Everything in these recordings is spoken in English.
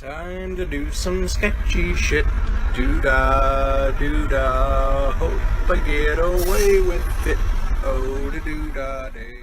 Time to do some sketchy shit. Doo-dah, doo-dah. Hope I get away with it. Oh, doo-dah day.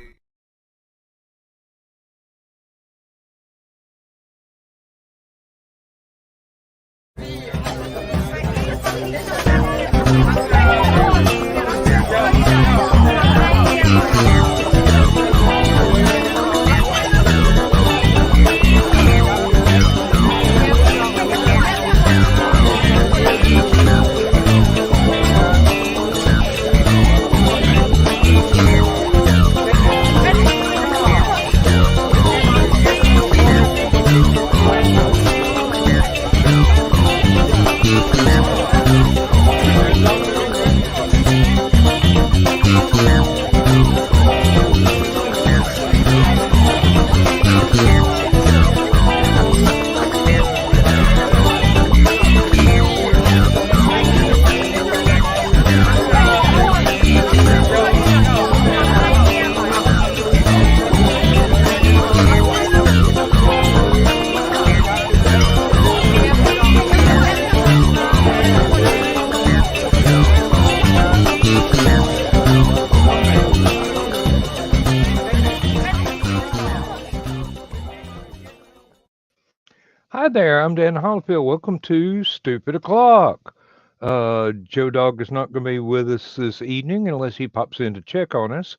Hi there, I'm Dan Hollifield. Welcome to Stupid O'Clock. Joe Dog is not going to be with us this evening unless he pops in to check on us.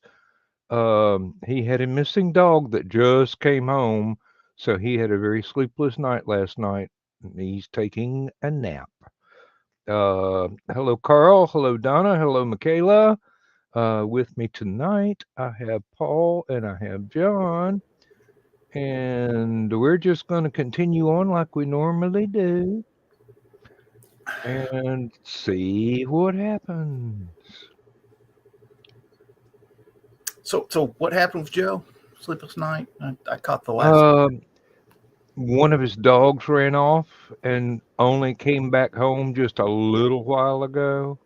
He had a missing dog that just came home, so he had a very sleepless night last night. And he's taking a nap. Hello, Carl. Hello, Donna. Hello, Michaela. With me tonight, I have Paul and I have John. And we're just going to continue on like we normally do and see what happens. So what happened with Joe? Sleepless night? I caught the last. One of his dogs ran off and only came back home just a little while ago.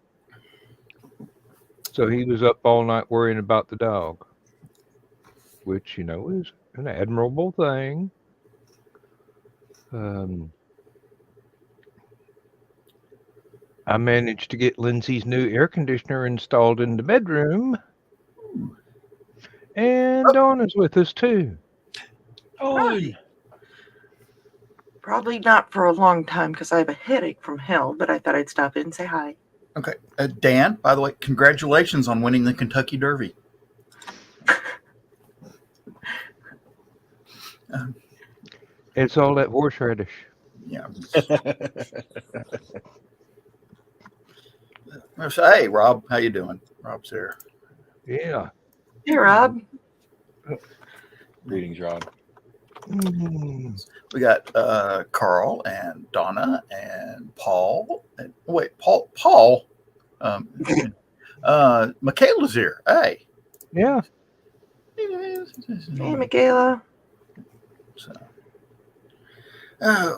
So he was up all night worrying about the dog, which, is an admirable thing. I managed to get Lindsay's new air conditioner installed in the bedroom. And Donna's with us too. Oh, probably not for a long time because I have a headache from hell, but I thought I'd stop in and say hi. Okay. Dan, by the way, congratulations on winning the Kentucky Derby. It's all that horseradish. Yeah. Hey, Rob, how you doing? Rob's here. Yeah. Hey, Rob. Greetings, Rob. We got Carl and Donna and Paul. Paul. Michaela's here. Hey. Yeah. Hey, Michaela. So, I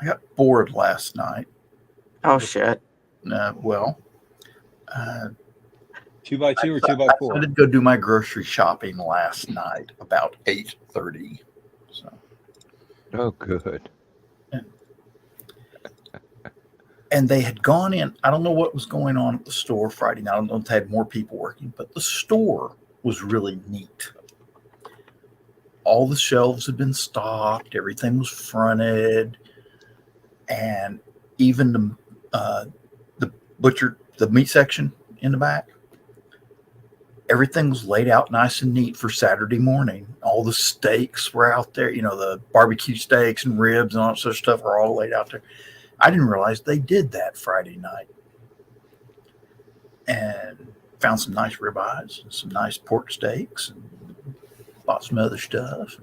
got bored last night. Oh, shit. 2x2 or 2x4? I did go do my grocery shopping last night about 8:30. So. Oh, good. And they had gone in. I don't know what was going on at the store Friday night. I don't know if they had more people working, but the store was really neat. All the shelves had been stocked. Everything was fronted. And even the meat section in the back, everything was laid out nice and neat for Saturday morning. All the steaks were out there. The barbecue steaks and ribs and all that sort of stuff were all laid out there. I didn't realize they did that Friday night. And found some nice ribeyes and some nice pork steaks and bought some other stuff.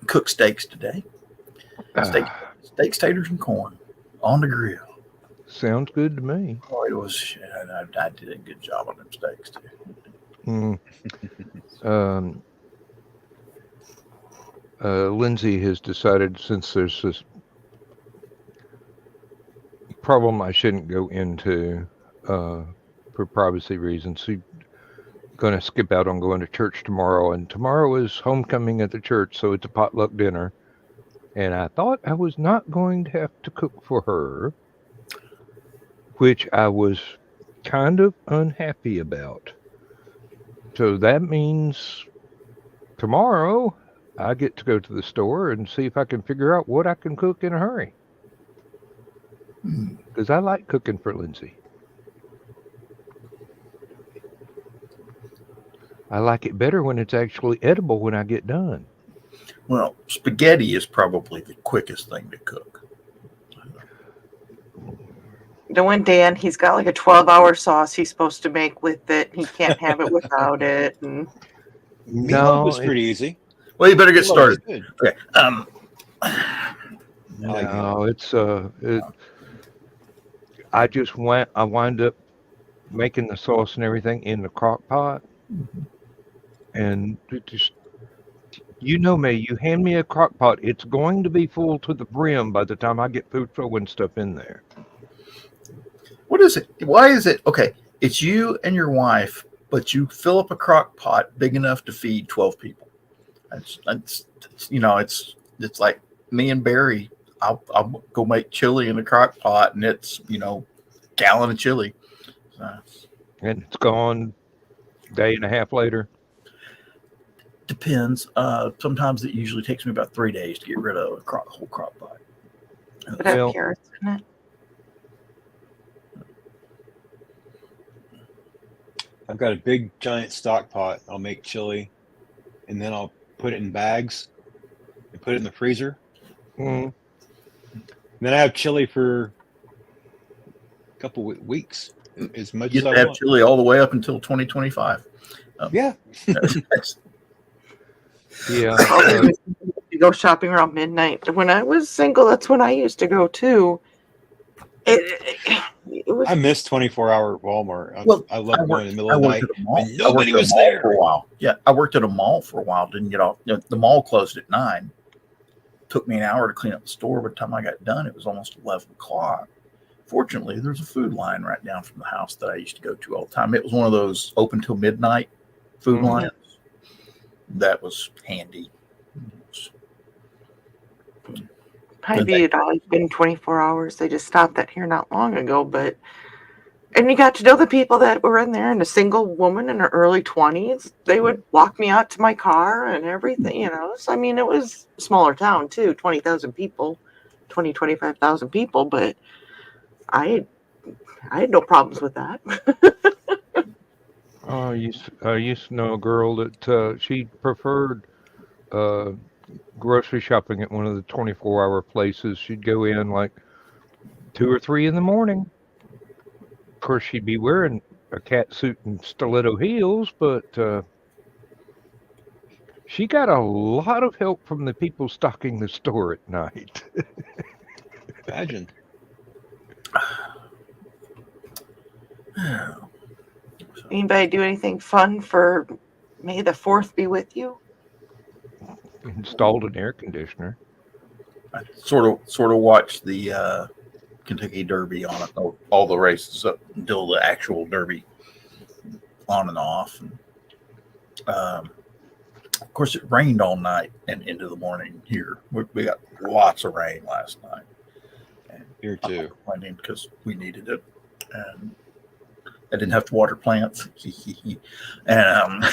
Cooked steaks today. Steaks, taters, and corn on the grill. Sounds good to me. Oh, it was. I did a good job on them steaks too. Lindsay has decided, since there's this problem I shouldn't go into for privacy reasons, going to skip out on going to church tomorrow. And tomorrow is homecoming at the church, so it's a potluck dinner. And I thought I was not going to have to cook for her, which I was kind of unhappy about. So that means tomorrow I get to go to the store and see if I can figure out what I can cook in a hurry. Because I like cooking for Lindsay. I like it better when it's actually edible when I get done. Well, spaghetti is probably the quickest thing to cook. The one Dan, he's got like a 12-hour sauce he's supposed to make with it. He can't have it without it. And Meatloaf was pretty easy. Well, you better get started. Good. Okay. No, it's I wind up making the sauce and everything in the crock pot, and it just, you know me, you hand me a crock pot, it's going to be full to the brim by the time I get food throwing stuff in there. What is it? Why is it? Okay, it's you and your wife, but you fill up a crock pot big enough to feed 12 people. It's like me and Barry. I'll go make chili in a crock pot, and it's gallon of chili. And it's gone day and a half later. Depends. Sometimes it usually takes me about 3 days to get rid of a whole crock pot. it has carrots in it. I've got a big giant stock pot. I'll make chili, and then I'll put it in bags and put it in the freezer. Mm. And then I have chili for a couple weeks, as much You as have I to have want. chili all the way up until 2025. Yeah. Yeah. You go shopping around midnight. When I was single, that's when I used to go too. It was. I miss 24-hour Walmart. Well, I love going in the middle I of the worked night. at a mall. and nobody I worked at a was mall there. for a while. Yeah, I worked at a mall for a while. Didn't get off. The mall closed at 9. Took me an hour to clean up the store. By the time I got done, it was almost 11 o'clock. Fortunately, there's a food line right down from the house that I used to go to all the time. It was one of those open till midnight food lines. That was handy. Maybe it always been 24 hours. They just stopped that here not long ago, and you got to know the people that were in there, and a single woman in her early 20s. They would walk me out to my car and everything, So, I mean, it was a smaller town too, 20,000 people, 25,000 people, but I had no problems with that. I used to know a girl that she preferred grocery shopping at one of the 24-hour places. She'd go in like 2 or 3 in the morning. Of course, she'd be wearing a cat suit and stiletto heels, but she got a lot of help from the people stocking the store at night. Imagine. Anybody do anything fun for May the 4th be with you? Installed an air conditioner. I sort of watched the Kentucky Derby on it, all the races up until the actual Derby, on and off. And, of course, it rained all night and into the morning here. We got lots of rain last night. And Here too. Because we needed it, and I didn't have to water plants. And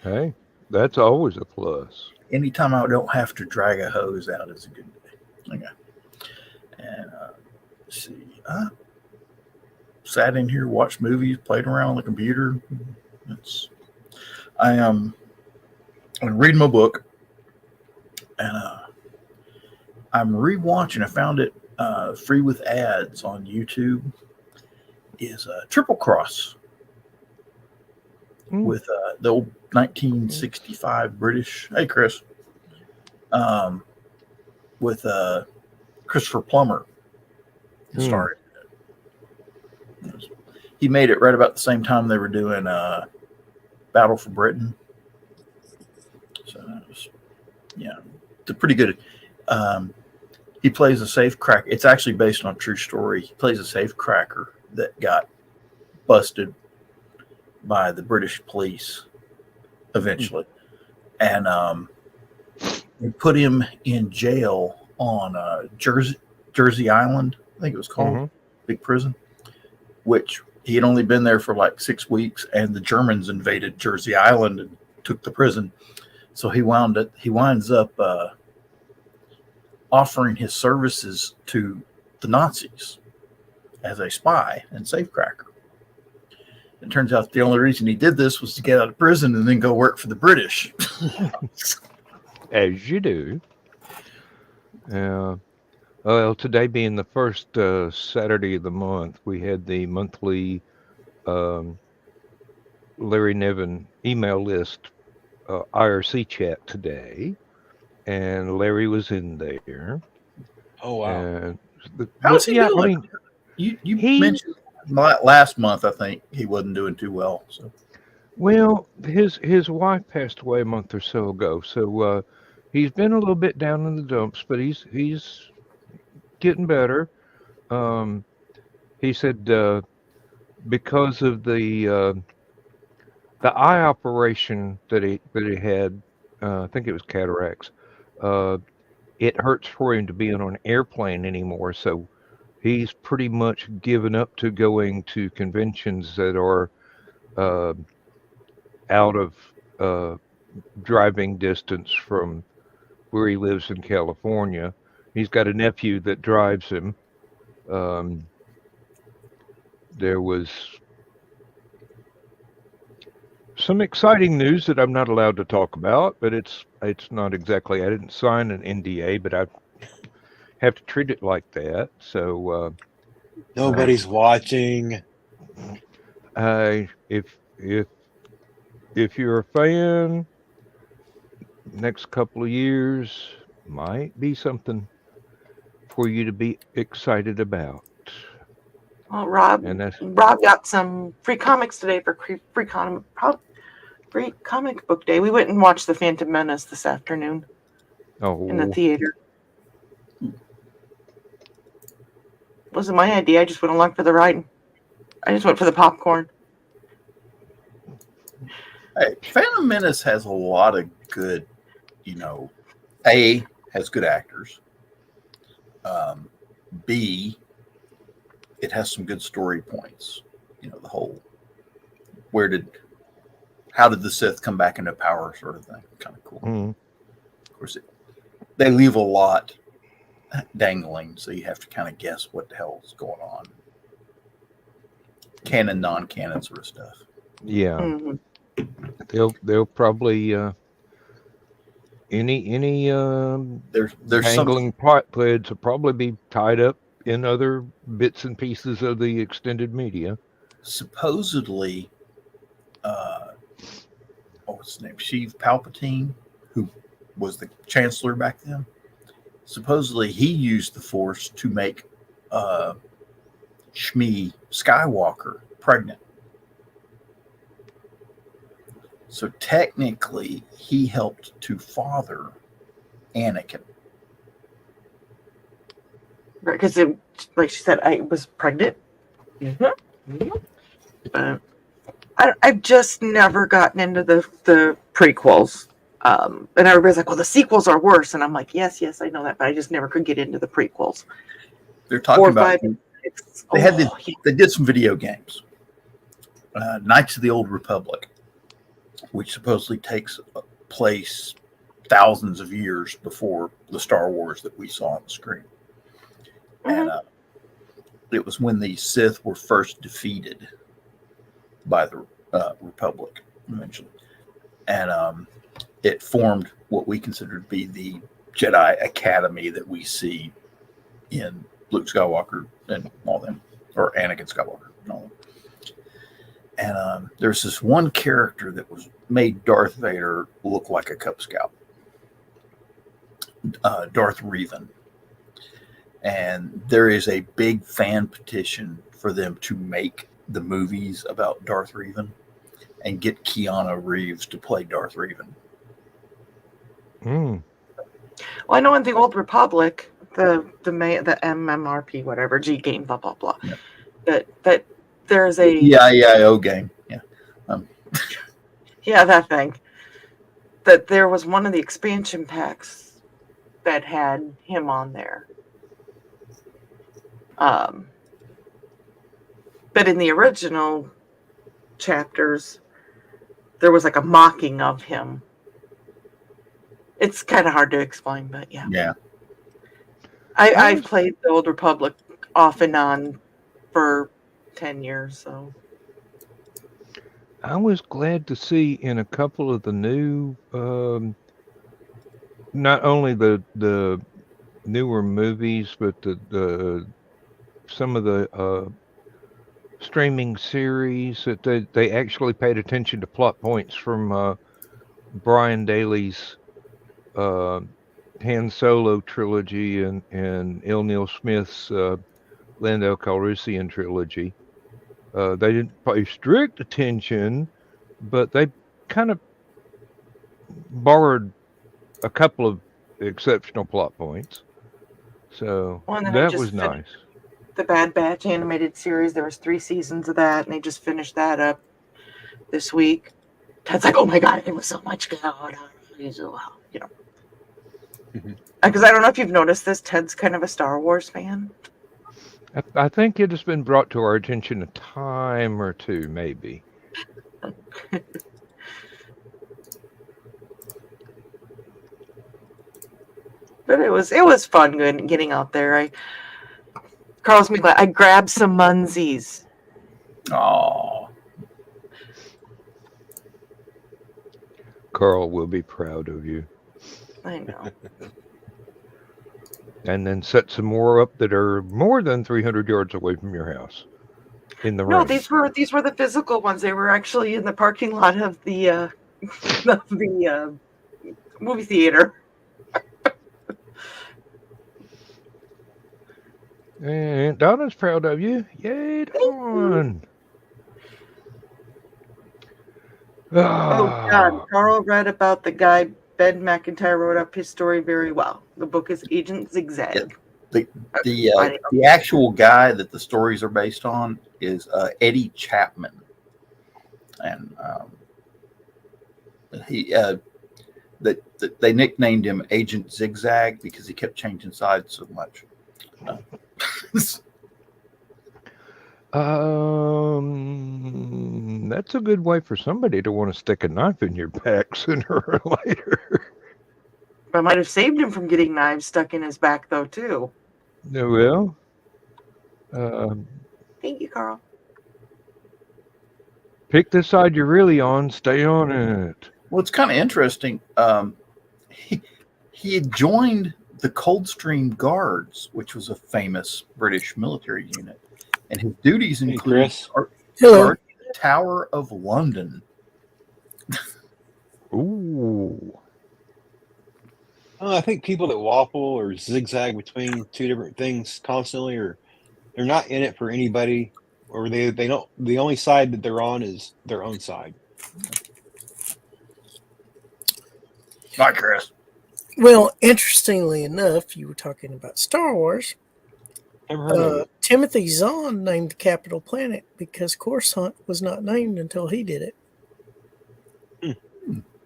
Hey, that's always a plus. anytime I don't have to drag a hose out is a good day. Okay. And let's see, I sat in here, watched movies, played around on the computer. I'm reading my book, and I'm rewatching. I found it free with ads on YouTube. Is Triple Cross with the old 1965 British. Hey, Chris. With Christopher Plummer starred. He made it right about the same time they were doing Battle for Britain. So it's a pretty good. He plays a safe cracker. It's actually based on a true story. He plays a safe cracker that got busted by the British police eventually, and they put him in jail on Jersey Island, I think it was called, big prison, which he had only been there for like 6 weeks, and the Germans invaded Jersey Island and took the prison. So he winds up offering his services to the Nazis as a spy and safecracker. It turns out the only reason he did this was to get out of prison and then go work for the British. As you do. Well, today being the first Saturday of the month, we had the monthly Larry Niven email list IRC chat today, and Larry was in there. Oh wow! How's he doing? I mean, you mentioned last month, I think he wasn't doing too well. So, well, his wife passed away a month or so ago, so he's been a little bit down in the dumps, but he's getting better. He said because of the eye operation that he had, I think it was cataracts. It hurts for him to be on an airplane anymore, so he's pretty much given up to going to conventions that are out of driving distance from where he lives in California. He's got a nephew that drives him. There was some exciting news that I'm not allowed to talk about, but it's not exactly. I didn't sign an NDA, but I have to treat it like that. So nobody's watching. If you're a fan, next couple of years might be something for you to be excited about. Well, Rob got some free comics today for free comic book day. We went and watched The Phantom Menace this afternoon in the theater. Wasn't my idea. I just went along for the ride. I just went for the popcorn. Hey, Phantom Menace has a lot of good, A, has good actors. B, it has some good story points. The whole how did the Sith come back into power sort of thing. Kind of cool. Mm-hmm. Of course, they leave a lot dangling, so you have to kind of guess what the hell is going on. Canon, non-canon sort of stuff. Yeah. Mm-hmm. They'll probably any there's dangling plot threads will probably be tied up in other bits and pieces of the extended media. Supposedly, what's his name? Sheev Palpatine, who was the Chancellor back then. Supposedly, he used the Force to make Shmi Skywalker pregnant. So technically, he helped to father Anakin. Right, because like she said, I was pregnant. But I've just never gotten into the prequels. And everybody's like, well, the sequels are worse. And I'm like, yes, I know that, but I just never could get into the prequels. They're talking 4, about 5, 6. They did some video games. Knights of the Old Republic, which supposedly takes place thousands of years before the Star Wars that we saw on the screen. And it was when the Sith were first defeated by the Republic eventually. And it formed what we consider to be the Jedi Academy that we see in Luke Skywalker and all them, or Anakin Skywalker and all them. And there's this one character that made Darth Vader look like a Cub Scout. Darth Revan. And there is a big fan petition for them to make the movies about Darth Revan and get Keanu Reeves to play Darth Revan. Well, I know in the Old Republic, the MMRP, whatever, G game, blah, blah, blah, yeah. that there's a... EIO game, yeah. Yeah, that thing. That there was one of the expansion packs that had him on there. But in the original chapters, there was like a mocking of him. It's kind of hard to explain, but yeah. Yeah. I've played the Old Republic off and on for 10 years, so. I was glad to see in a couple of the new, not only the newer movies, but the some of the streaming series that they actually paid attention to plot points from Brian Daley's Han Solo trilogy and L. Neil Smith's Lando Calrissian trilogy. They didn't pay strict attention, but they kind of borrowed a couple of exceptional plot points. So that was nice. The Bad Batch animated series, there was 3 seasons of that, and they just finished that up this week. Ted's like, oh my God, it was so much good. You know. Because I don't know if you've noticed this, Ted's kind of a Star Wars fan. I think it has been brought to our attention a time or two, maybe. But it was fun getting out there. Carl's me glad I grabbed some Munsies. Oh. Carl will be proud of you. I know. And then set some more up that are more than 300 yards away from your house in the rain. No, these were the physical ones. They were actually in the parking lot of the movie theater. And Donna's proud of you. Yay, Dawn. Oh God, Carl read about the guy Ben McIntyre wrote up his story very well. The book is Agent Zigzag. The actual guy that the stories are based on is Eddie Chapman, and they nicknamed him Agent Zigzag because he kept changing sides so much. That's a good way for somebody to want to stick a knife in your back sooner or later. I might have saved him from getting knives stuck in his back, though, too. Well, thank you, Carl. Pick the side you're really on. Stay on it. Well, it's kind of interesting. He had joined the Coldstream Guards, which was a famous British military unit, and his duties include guarding the Tower of London. Ooh. I think people that waffle or zigzag between two different things constantly, or they're not in it for anybody, or they don't. The only side that they're on is their own side. Hi, Chris. Well, interestingly enough, you were talking about Star Wars. Never heard of it. Timothy Zahn named the capital planet because Coruscant was not named until he did it.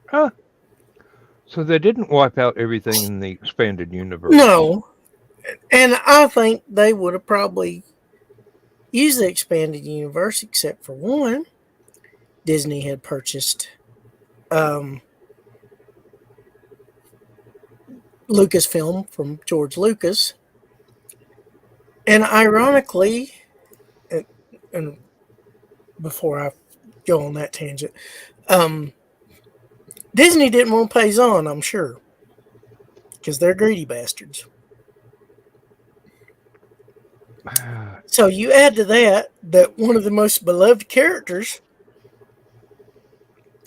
Huh. So they didn't wipe out everything in the expanded universe. No. And I think they would have probably used the expanded universe except for one. Disney had purchased Lucasfilm from George Lucas. And ironically, and before I go on that tangent, Disney didn't want to pay Zahn, I'm sure, because they're greedy bastards. So you add to that one of the most beloved characters,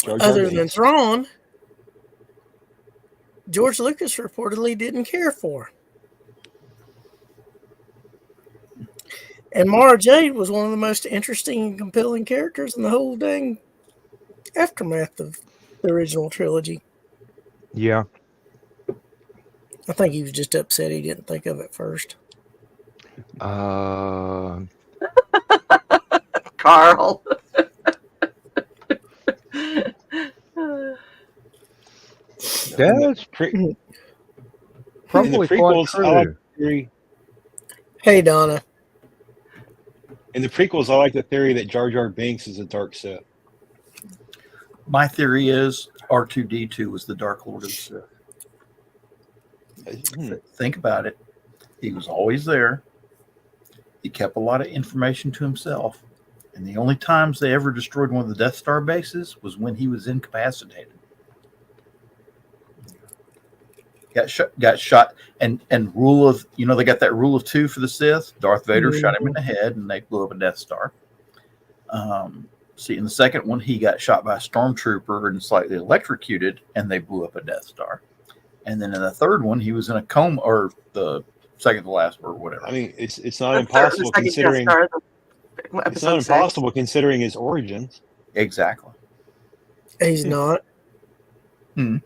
other than Thrawn, George Lucas reportedly didn't care for. And Mara Jade was one of the most interesting and compelling characters in the whole dang aftermath of the original trilogy. Yeah. I think he was just upset he didn't think of it first. Carl. That's in probably the quite prequels, I like true. the theory. Hey, Donna. In the prequels, I like the theory that Jar Jar Binks is a dark Sith. My theory is R2D2 was the Dark Lord of the Sith. Think about it. He was always there. He kept a lot of information to himself. And the only times they ever destroyed one of the Death Star bases was when he was incapacitated. Got shot. And rule of, they got that rule of 2 for the Sith. Darth Vader shot him in the head and they blew up a Death Star. See, in the second one, he got shot by a stormtrooper and slightly electrocuted, and they blew up a Death Star. And then in the third one, he was in a coma, or the second to last, or whatever. I mean, it's not impossible considering it's not impossible considering his origins. Exactly. He's not. I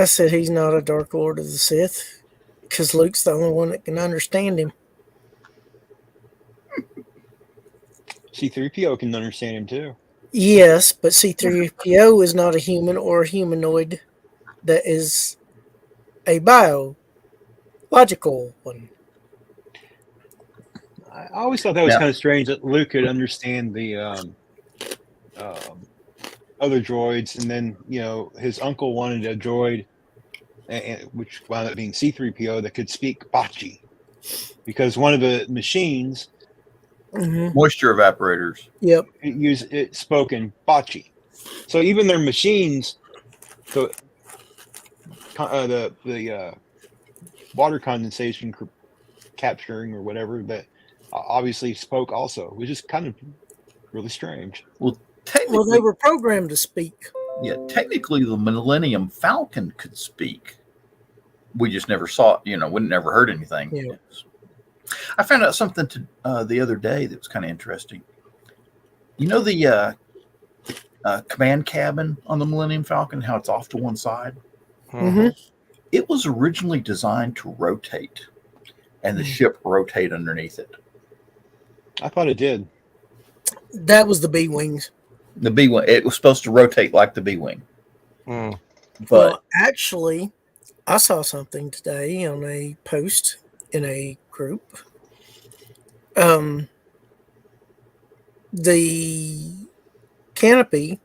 said he's not a Dark Lord of the Sith because Luke's the only one that can understand him. C-3PO can understand him too. Yes, but C-3PO is not a human or a humanoid. That is a biological one. I always thought that was kind of strange that Luke could understand the other droids, and then his uncle wanted a droid, which wound up being C-3PO, that could speak Bachi, because one of the machines. Moisture evaporators. Yep. It spoke in Bachi. So even their machines, the water condensation capturing or whatever, that obviously spoke also, which is kind of really strange. Well, they were programmed to speak. Yeah, technically the Millennium Falcon could speak. We just never saw it, we never heard anything. Yeah. I found out something the other day that was kind of interesting. The command cabin on the Millennium Falcon, how it's off to one side? It was originally designed to rotate, and the ship rotate underneath it. I thought it did. That was the B-Wings. The B-Wing. It was supposed to rotate like the B-Wing. But actually, I saw something today on a post in a group. The canopy,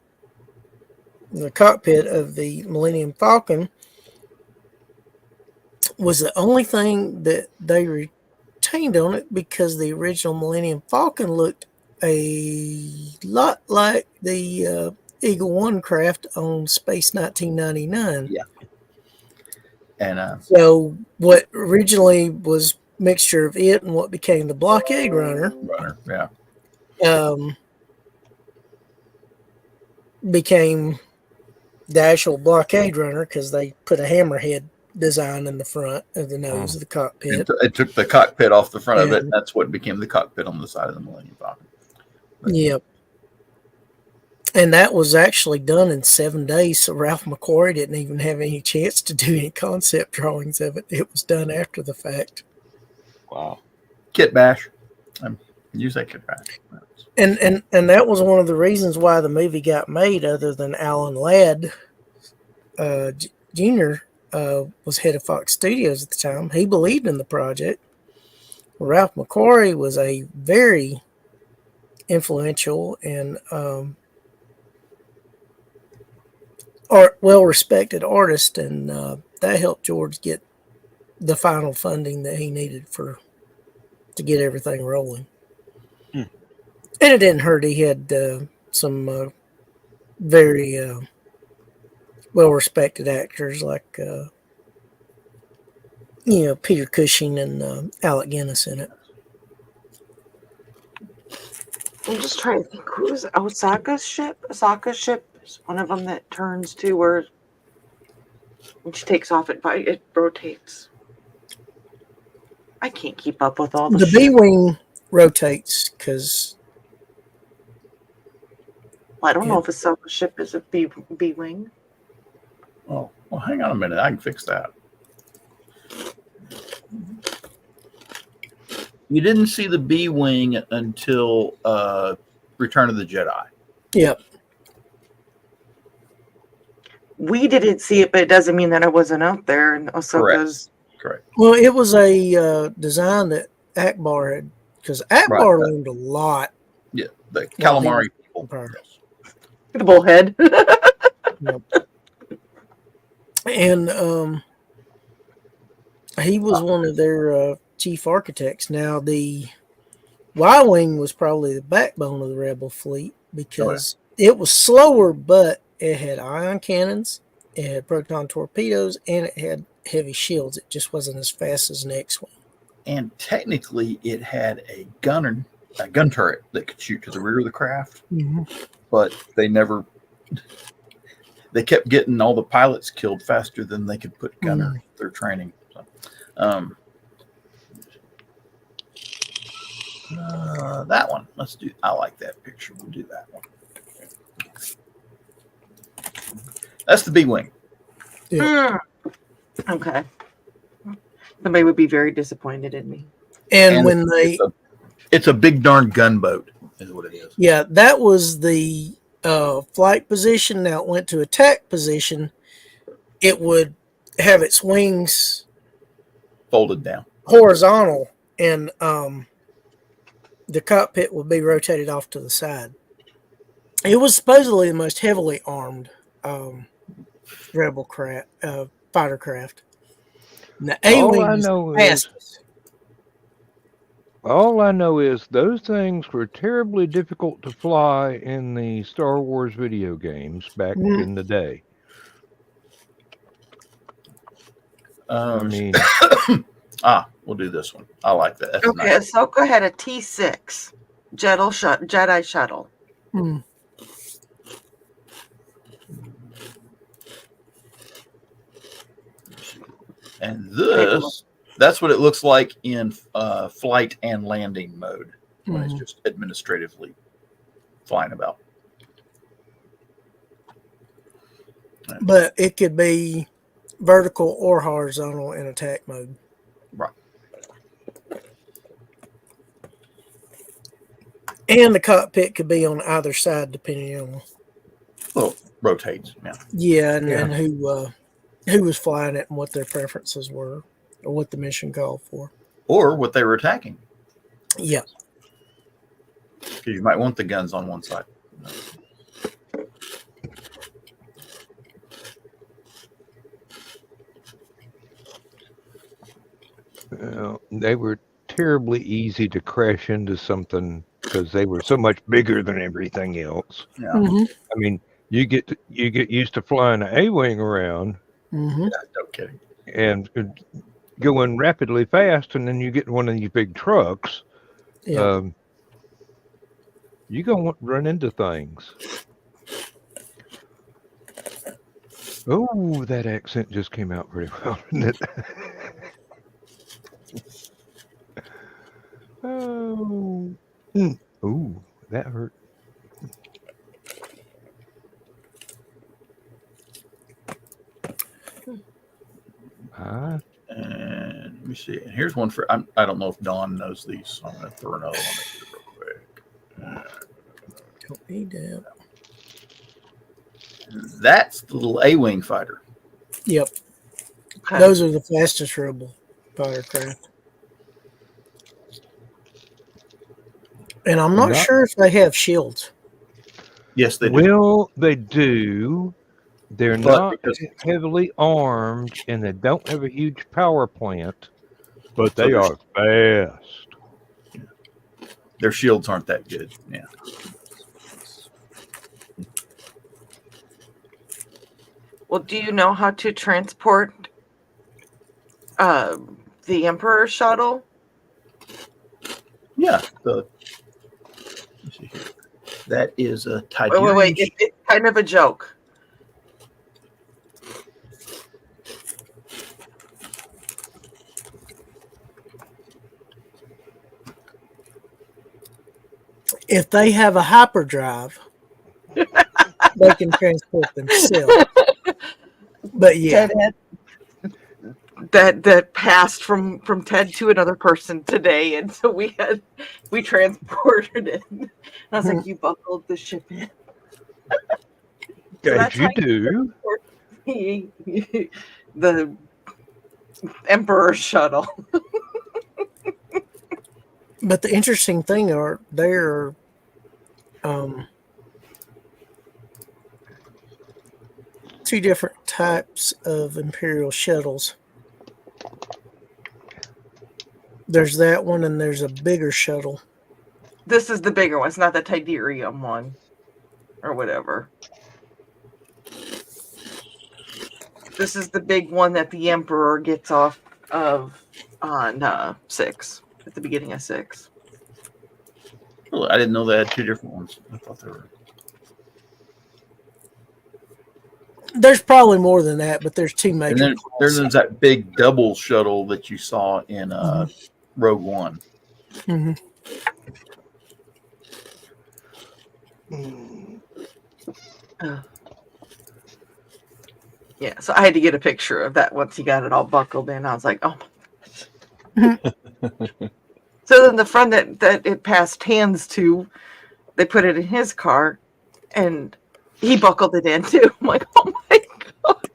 the cockpit of the Millennium Falcon, was the only thing that they retained on it, because the original Millennium Falcon looked a lot like the Eagle One craft on Space 1999. Yeah. And so what originally was mixture of it and what became the Blockade Runner, became the actual Blockade Runner, because they put a hammerhead design in the front of the nose of the cockpit. It took the cockpit off the front of it, and that's what became the cockpit on the side of the Millennium Falcon. Yep. And that was actually done in 7 days, so Ralph McQuarrie didn't even have any chance to do any concept drawings of it. It was done after the fact. Wow. Kit bash. Use that kit bash. And that was one of the reasons why the movie got made, other than Alan Ladd Jr. Was head of Fox Studios at the time. He believed in the project. Ralph McQuarrie was a very influential and well-respected artist, and that helped George get the final funding that he needed to get everything rolling. And it didn't hurt. He had some very well-respected actors like Peter Cushing and Alec Guinness in it. I'm just trying to think, who's Osaka's ship? Osaka's ship is one of them that turns to where when she takes off, it rotates. I can't keep up with all the B-Wing rotates because. Well, I don't know if Osaka's ship is a B-Wing. Oh, well, hang on a minute. I can fix that. You didn't see the B-Wing until Return of the Jedi. Yep. we didn't see it, but it doesn't mean that it wasn't out there. And Ahsoka's Correct. Well, it was a design that Akbar had, because Akbar Right. learned a lot. Yeah, the calamari people. Empire. the bullhead. And he was one of their chief architects. Now, the Y-Wing was probably the backbone of the Rebel fleet because it was slower, but it had ion cannons, it had proton torpedoes, and it had heavy shields. It just wasn't as fast as an X-Wing. And technically, it had a gun turret that could shoot to the rear of the craft, but they never. They kept getting all the pilots killed faster than they could put gunners through training. So, that one. Let's do. I like that picture. We'll do that one. That's the B-wing. Yeah. Okay. Somebody would be very disappointed in me. And when they, it's a big darn gunboat, is what it is. yeah, that was the flight position. Now it went to attack position. It would have its wings Folded down. horizontal, and the cockpit would be rotated off to the side. It was supposedly the most heavily armed rebel fighter craft. And the A-wing is the fastest. All I know is those things were terribly difficult to fly in the Star Wars video games back in the day. I mean, we'll do this one. I like that. That's Okay, nice. Ahsoka had a T6 Jedi shuttle. And that's what it looks like in flight and landing mode when it's just administratively flying about. But it could be vertical or horizontal in attack mode. Right. And the cockpit could be on either side depending on Rotates. Yeah. and who was flying it and what their preferences were or what the mission called for. Or what they were attacking. Yeah. Because you might want the guns on one side. they were terribly easy to crash into something because they were so much bigger than everything else. Yeah. I mean, you get used to flying an A-wing around, No kidding. and going rapidly fast, and then you get one of these big trucks. Yeah. You're going to run into things. Oh, that accent just came out pretty well, didn't it? Oh. Ooh, that hurt. And let me see. And here's one for I don't know if Dawn knows these, so I'm going to throw another one at you real quick. Don't need that. That's the little A-wing fighter. Yep. Okay. Those are the fastest rebel fighter craft. And I'm not sure if they have shields. Yes, they do. Well, they do. They're But not heavily armed, and they don't have a huge power plant, but they are fast. Their shields aren't that good. Yeah. Well, do you know how to transport the Emperor shuttle? Yeah. Let's see here. That is a Tiberian. Wait. It's kind of a joke. If they have a hyperdrive, they can transport themselves. But yeah, that passed from Ted to another person today, and so we transported it. And I was like, "You buckled the ship in." As you do. the Emperor shuttle. But the interesting thing there are two different types of Imperial shuttles. There's that one, and there's a bigger shuttle. This is the bigger one. It's not the Tiderium one or whatever. This is the big one that the Emperor gets off of on 6, at the beginning of 6. Well, I didn't know they had two different ones. I thought they were. There's probably more than that, but there's two And major. then there's that big double shuttle that you saw in Rogue One. Mhm. Yeah, so I had to get a picture of that once he got it all buckled in. I was like, oh my. So then the friend that it passed hands to, they put it in his car, and he buckled it in too. I'm like, oh my god.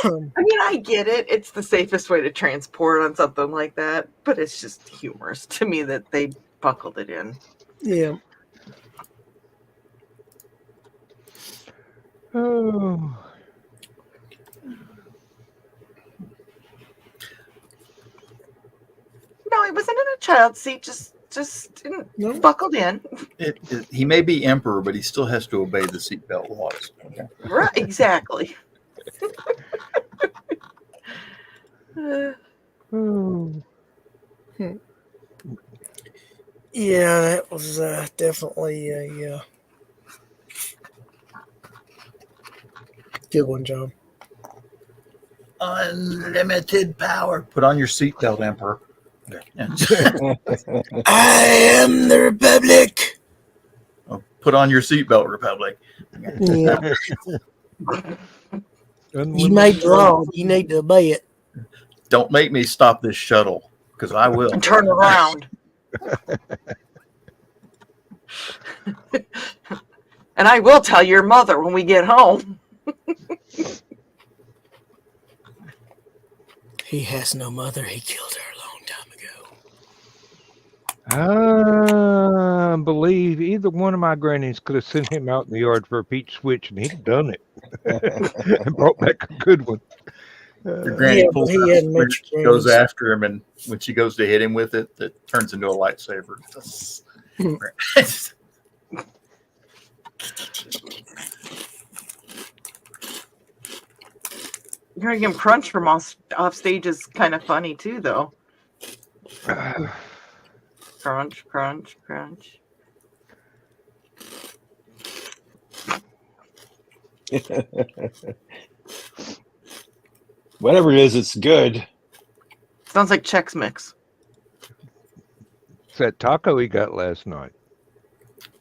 I mean, I get it. It's the safest way to transport on something like that, but it's just humorous to me that they buckled it in. Yeah. Oh. No, he wasn't in a child seat. Just buckled in. He may be Emperor, but he still has to obey the seatbelt laws. Okay? Right, exactly. Oh. Yeah, that was definitely a good one, John. Unlimited power. Put on your seatbelt, Emperor. I am the Republic. Put on your seatbelt, Republic. Yeah. You made the law. You need to obey it. Don't make me stop this shuttle, because I will. And turn around. And I will tell your mother when we get home. He has no mother. He killed her a long time ago. I believe either one of my grannies could have sent him out in the yard for a peach switch, and he'd have done it. And brought back a good one. Your granny Yeah, pulls but he out hadn't the met switch, your goes grannies. after him, and when she goes to hit him with it, that turns into a lightsaber. Hearing him crunch from off stage is kind of funny too, though. Crunch, crunch, crunch. Whatever it is, it's good. Sounds like Chex Mix. It's that taco he got last night.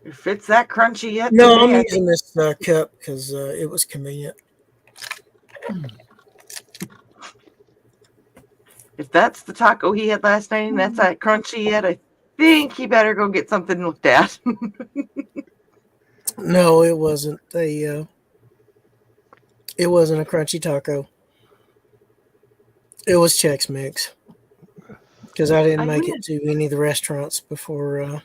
If it's that crunchy yet, No, I'm today, using this cup because it was convenient. if that's the taco he had last night and that's that crunchy yet, I think he better go get something looked at. No, it wasn't. It wasn't a crunchy taco. It was Chex Mix because I didn't make it to any of the restaurants before.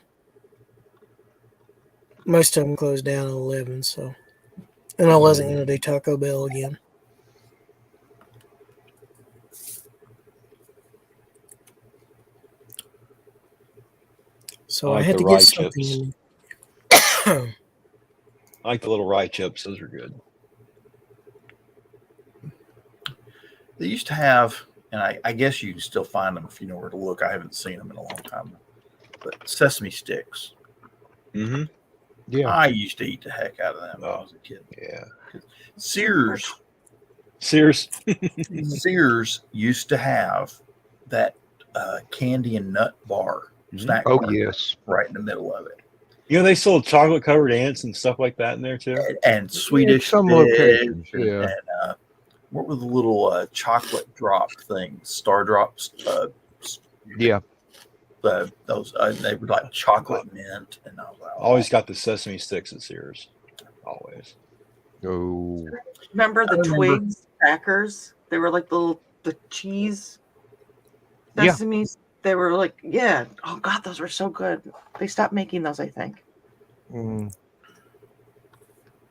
Most of them closed down at 11, so, and I wasn't going to do Taco Bell again. So I like had the to rye get chips. something. I like the little rye chips. Those are good. They used to have, and I guess you can still find them if you know where to look. I haven't seen them in a long time, but sesame sticks. Mm-hmm. Yeah. I used to eat the heck out of them when I was a kid. Yeah. Sears used to have that candy and nut bar snack Oh, bar yes. right in the middle of it. You know, they sold chocolate covered ants and stuff like that in there too. And Swedish some fish locations, and, yeah. and what were the little chocolate drop things? Star drops. Yeah. Those they were like chocolate mint, and I was like, Always got the sesame sticks at Sears. Always. Oh, Remember the I remember. Twigs crackers? They were like the cheese Yeah. sesames. They were like, yeah. Oh God, those were so good. They stopped making those, I think. mm,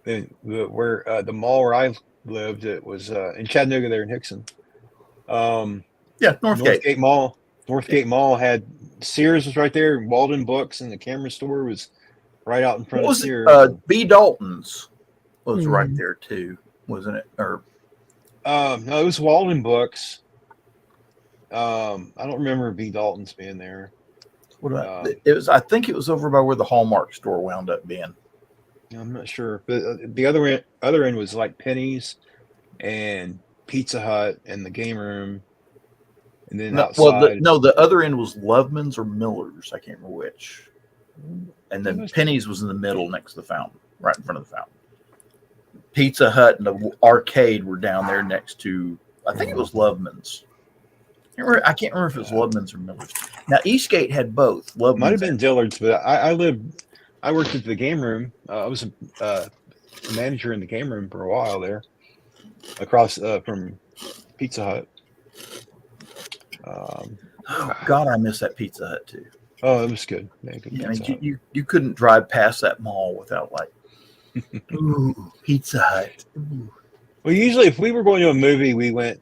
The mall where I lived, it was in Chattanooga there in Hickson. Yeah, Northgate. Northgate Mall. Northgate Mall had Sears was right there. Walden Books and the camera store was right out in front What of was it? Sears. B. Dalton's was right Mhm. there too, wasn't it? Or No, it was Walden Books. I don't remember B. Dalton's being there. what? It was. I think it was over by where the Hallmark store wound up being. I'm not sure, but the other end was like Penny's and Pizza Hut and the game room, and then No, well, outside. the other end was Loveman's or Miller's. I can't remember which. And then Penny's was in the middle next to the fountain, right in front of the fountain. Pizza Hut and the arcade were down there next to, I think it was Loveman's. I can't remember if it was Loveman's or Miller's. Now, Eastgate had both. Might have Loveman's been Dillard's, but I worked at the game room. I was a manager in the game room for a while there, across from Pizza Hut. Oh, God, I miss that Pizza Hut too. Oh, it was good. Yeah, good Yeah, Pizza Hut. you couldn't drive past that mall without like, ooh, Pizza Hut. Ooh. Well, usually if we were going to a movie, we went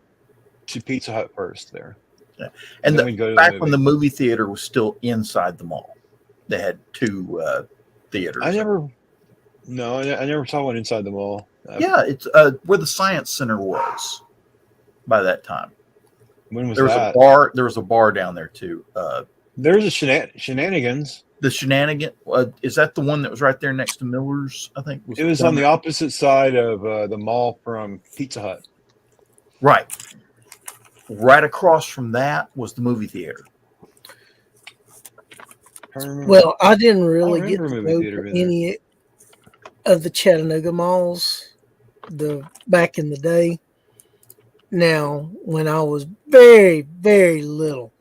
to Pizza Hut first there. Yeah. And then we'd go to the back when movie. the movie theater was still inside the mall, they had two theaters. I never saw one inside the mall. Yeah, it's where the Science Center was by that time. When was There was that? a bar. There was a bar down there too. There's a Shenanigans. The Shenanigan, is that the one that was right there next to Miller's? I think It was on the opposite side of the mall from Pizza Hut. Right. Right across from that was the movie theater. Well, I didn't really get remember to movie go theater to being any of the Chattanooga malls back in the day. Now, when I was very, very little,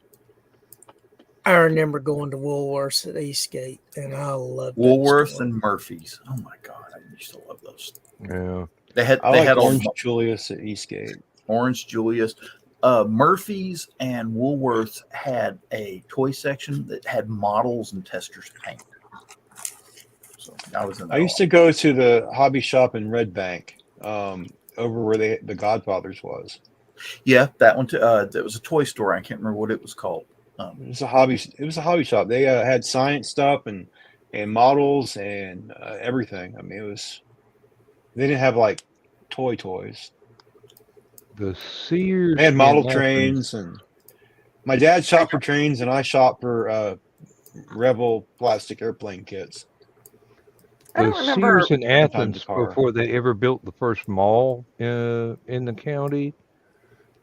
I remember going to Woolworths at Eastgate, and I loved that Woolworths store. and Murphy's. Oh my God, I used to love those. yeah. They had Orange Julius at Eastgate. Orange Julius. Murphy's and Woolworths had a toy section that had models and testers paint. So I was in. I used to go to the hobby shop in Red Bank, over where the Godfathers was. Yeah, that one too. That was a toy store. I can't remember what it was called. It was a hobby shop. They had science stuff and models and everything. I mean, they didn't have like toys. The Sears. They had model in trains, and my dad shopped for trains, and I shopped for Rebel plastic airplane kits. I don't The remember. Sears in Athens, car. before they ever built the first mall in the county,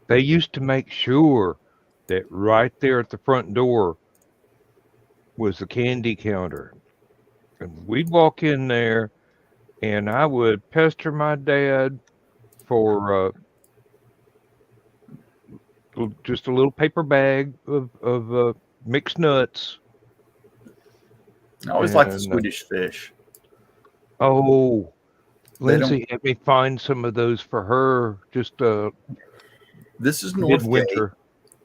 they used to make sure that right there at the front door was the candy counter. And we'd walk in there, and I would pester my dad for just a little paper bag of mixed nuts. I always liked the And, Swedish fish. Oh, They don't- Lindsay had me find some of those for her just This is Northgate. midwinter.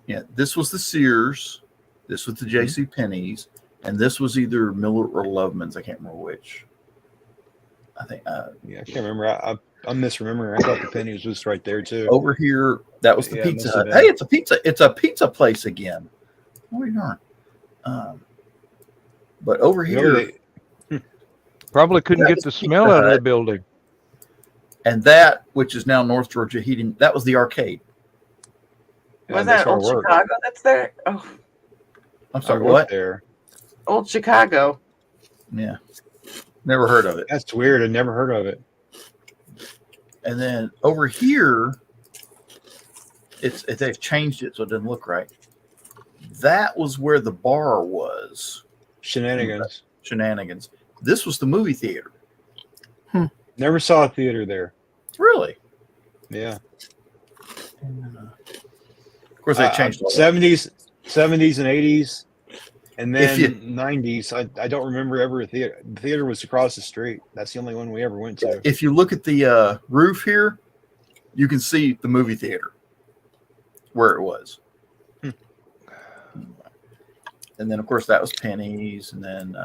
Yeah, this was the Sears. This was the J.C. Penney's, and this was either Miller or Loveman's. I can't remember which. I think Yeah, I can't remember. I'm misremembering. I thought the Penny's was right there too. over here that was the Yeah, Pizza must have Hut. been. Hey, it's a pizza. It's a pizza place again. Oh, darn. But over here, Probably couldn't That get was the Pizza smell out of Hut. the building. and that which is now North Georgia Heating, that was the arcade. Was that's that where I Old worked. Chicago that's there? Oh, I'm I sorry, worked what? there. Old Chicago. Yeah, never heard of it. That's weird. I never heard of it. And then over here, they've changed it so it doesn't look right. That was where the bar was. Shenanigans. Shenanigans. This was the movie theater. Never saw a theater there. Really? Yeah. Of course, they changed all that. 70s and 80s And If then you- 90s, I don't remember ever a theater. The theater was across the street. That's the only one we ever went to. If you look at the roof here, you can see the movie theater where it was. And then, of course, that was Penny's. And then,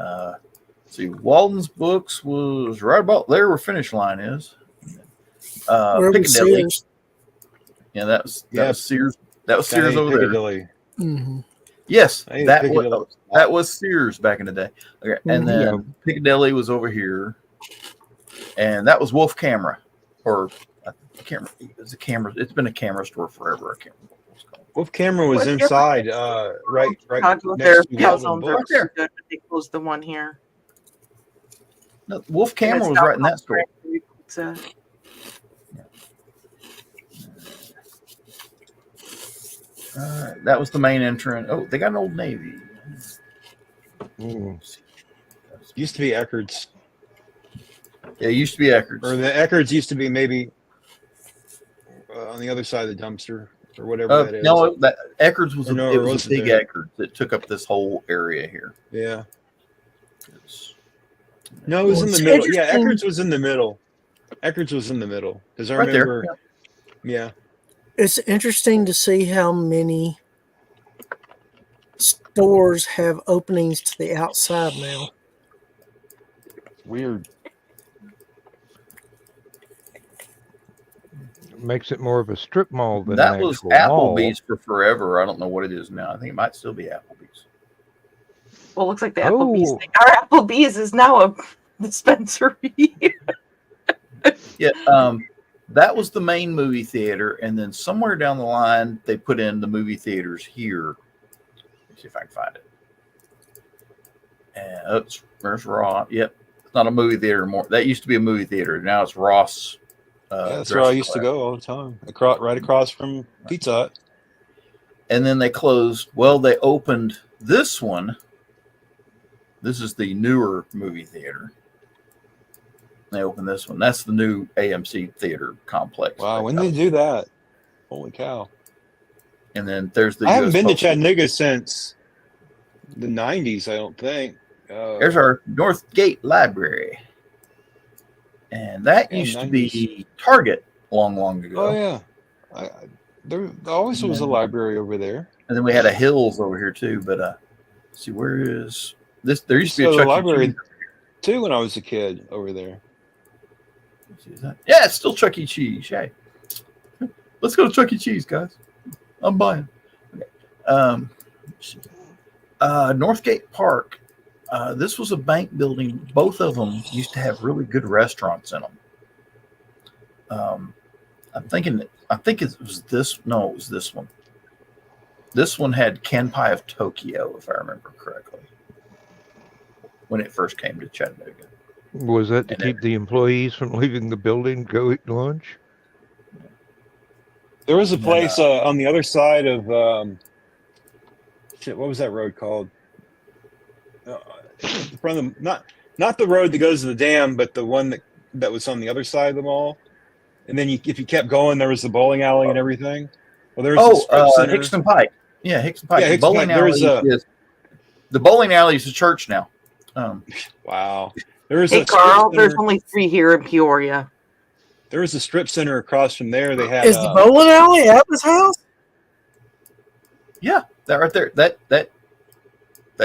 see, Walden's Books was right about there where Finish Line is. Where was Piccadilly. Sears? Yeah, that was Yeah. Sears. That was Down Sears in over there. Piccadilly. Mm-hmm. Yes, I hate that Piccadilly. was Sears back in the day. Okay, and then Yeah. Piccadilly was over here, and that was Wolf Camera, or I can't remember. It's a camera. It's been a camera store forever. I can't remember what it's called. Wolf Camera was What's inside, right Chicago, next their to Walden calzones are Books. pretty good, but they closed the one here. No, Wolf Camera it's was not right in that store. Pizza. That was the main entrance. Oh, they got an Old Navy. Ooh. Used to be Eckerd's. Yeah, it used to be Eckerd's. Or the Eckerd's used to be maybe on the other side of the dumpster or whatever that is. No, that Eckerd's was Or no, it it was a wasn't big there. Eckerd's that took up this whole area here. Yeah. It's- No, it was Well, in the it's middle. Yeah, interesting- Eckerd's was in the middle. Eckerd's was in the middle. Because I Right there, remember. Yeah. It's interesting to see how many stores have openings to the outside now. Weird. Makes it more of a strip mall than that an was actual Applebee's for forever. I don't know what it is now. I think it might still be Applebee's. Well, it looks like the Oh. Applebee's thing. Our Applebee's is now a dispensary. Yeah, that was the main movie theater, and then somewhere down the line they put in the movie theaters here. Let's see if I can find it. And there's Ross. Yep, it's not a movie theater more. That used to be a movie theater. Now it's Ross. Yeah, that's where I used to go all the time. Right across from Pizza Hut. And then they closed. Well, they opened this one. This is the newer movie theater. They opened this one. That's the new AMC theater complex. Wow, when did they do that? Holy cow. And then there's the I haven't US been to Postal. Chattanooga since the 90s, I don't think. There's our North Gate Library. And that Yeah, used to 90s. be Target long ago. Oh, yeah. There always was a library over there. And then we had a Hills over here too. But let's see, where is this? There used to be a So Chuck the E. library Cheese. too when I was a kid over there. Let's see, is that- Yeah, it's still Chuck E. Cheese. Hey, let's go to Chuck E. Cheese, guys. I'm buying. Okay. Let's see. Northgate Park. This was a bank building. Both of them used to have really good restaurants in them. I think it was this. No, it was this one. This one had Kanpai of Tokyo, if I remember correctly, when it first came to Chattanooga. Was that to And keep the employees from leaving the building, go eat lunch? There was a place on the other side of shit. What was that road called? From the not the road that goes to the dam, but the one that was on the other side of the mall. And then if you kept going, there was the bowling alley and everything. Well, there was the strip center. Hickson Pike. Yeah, Hickson Pike. Yeah, The Hickson bowling Pike. alley the bowling alley is a church now. Wow. There was Hey, a Carl, strip there's center. only 3 here in Peoria. There was a strip center across from there. They had Is the bowling alley at his house? Yeah, that right there. That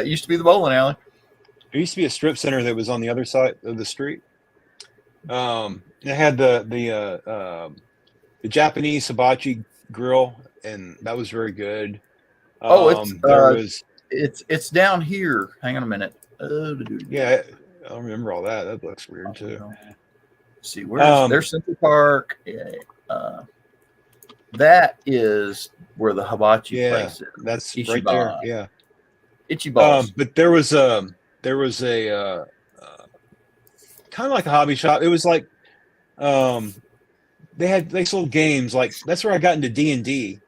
used to be the bowling alley. there used to be a strip center that was on the other side of the street. It had the Japanese hibachi grill, and that was very good. It's down here. Hang on a minute. Yeah, I don't remember all that. That looks weird too. See, there's Central Park. Yeah, that is where the hibachi place is. That's Ichiban. right there. Yeah. Ichiban. But there was a kind of like a hobby shop. It was like they sold games. Like that's where I got into D&D.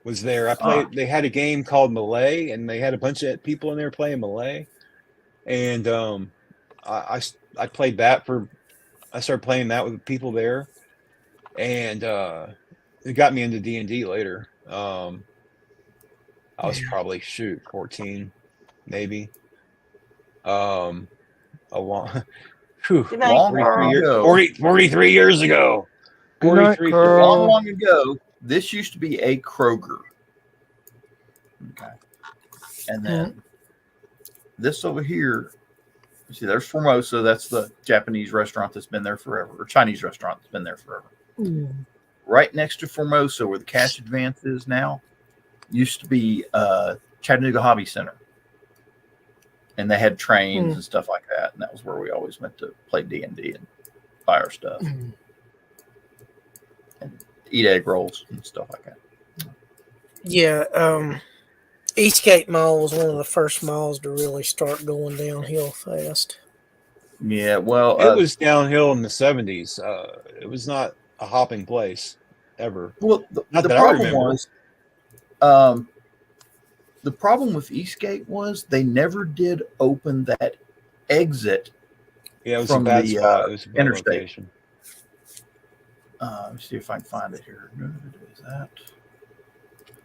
Was there? I played. They had a game called Malay, and they had a bunch of people in there playing Malay. And I played that I started playing that with people there, and it got me into D&D later. I was probably 14. maybe. A long, whew, Good night, Long, 43 Carl. long years, ago. 43 years ago. Good night, 43 Carl. Long, long ago, this used to be a Kroger. Okay. And then this over here, you see, there's Formosa. That's the Japanese restaurant that's been there forever, or Chinese restaurant that's been there forever. Mm. Right next to Formosa, where the Cash Advance is now, used to be Chattanooga Hobby Center. And they had trains and stuff like that. And that was where we always went to play D&D and buy our stuff. And eat egg rolls and stuff like that. Yeah, Eastgate Mall was one of the first malls to really start going downhill fast. Yeah, well, It was downhill in the 70s. It was not a hopping place ever. well. Not The that I problem remember. was, the problem with Eastgate was they never did open that exit. Yeah, it was from a bad the, spot. It was a bad interstate. location. Let me see if I can find it here. Is that?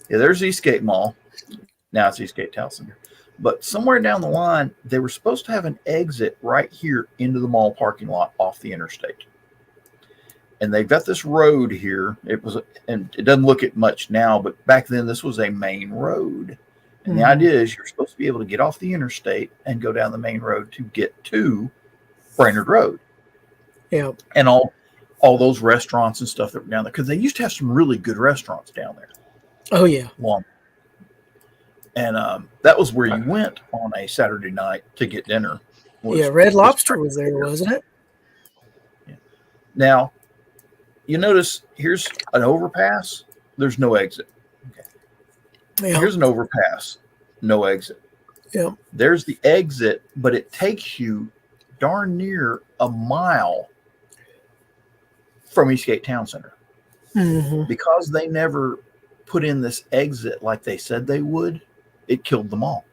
Yeah, there's Eastgate Mall. Now it's Eastgate Town Center. But somewhere down the line, they were supposed to have an exit right here into the mall parking lot off the interstate. And they've got this road here. And it doesn't look it much now, but back then this was a main road. And the idea is you're supposed to be able to get off the interstate and go down the main road to get to Brainerd Road. Yeah. And all those restaurants and stuff that were down there. Because they used to have some really good restaurants down there. Oh, yeah. And that was where you went on a Saturday night to get dinner. Yeah, Red Lobster was there, wasn't it? Yeah. Now, you notice here's an overpass. There's no exit. Okay. Yeah. Here's an overpass. No exit. Yeah. There's the exit, but it takes you darn near a mile from Eastgate Town Center. Because they never put in this exit like they said they would, it killed them all.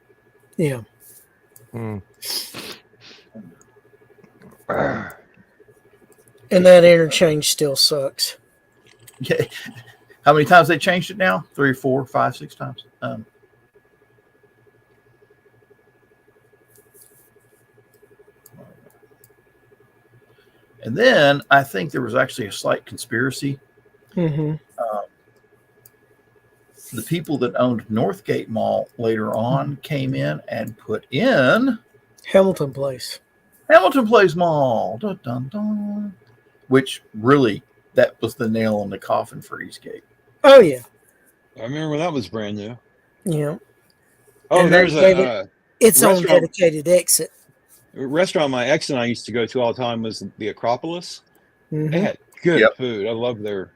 Yeah. Mm. And that interchange still sucks. Yeah. How many times they changed it now? 3, 4, 5, 6 times. And then I think there was actually a slight conspiracy. The people that owned Northgate Mall later on came in and put in Hamilton Place Mall, dun, dun, dun, which really, that was the nail in the coffin for Eastgate. Oh, yeah. I remember when that was brand new. Yeah. Oh, And there's they gave a its own restaurant- dedicated exit. restaurant my ex and I used to go to all the time was the Acropolis. Mhm. They had good Yep. food. I love their.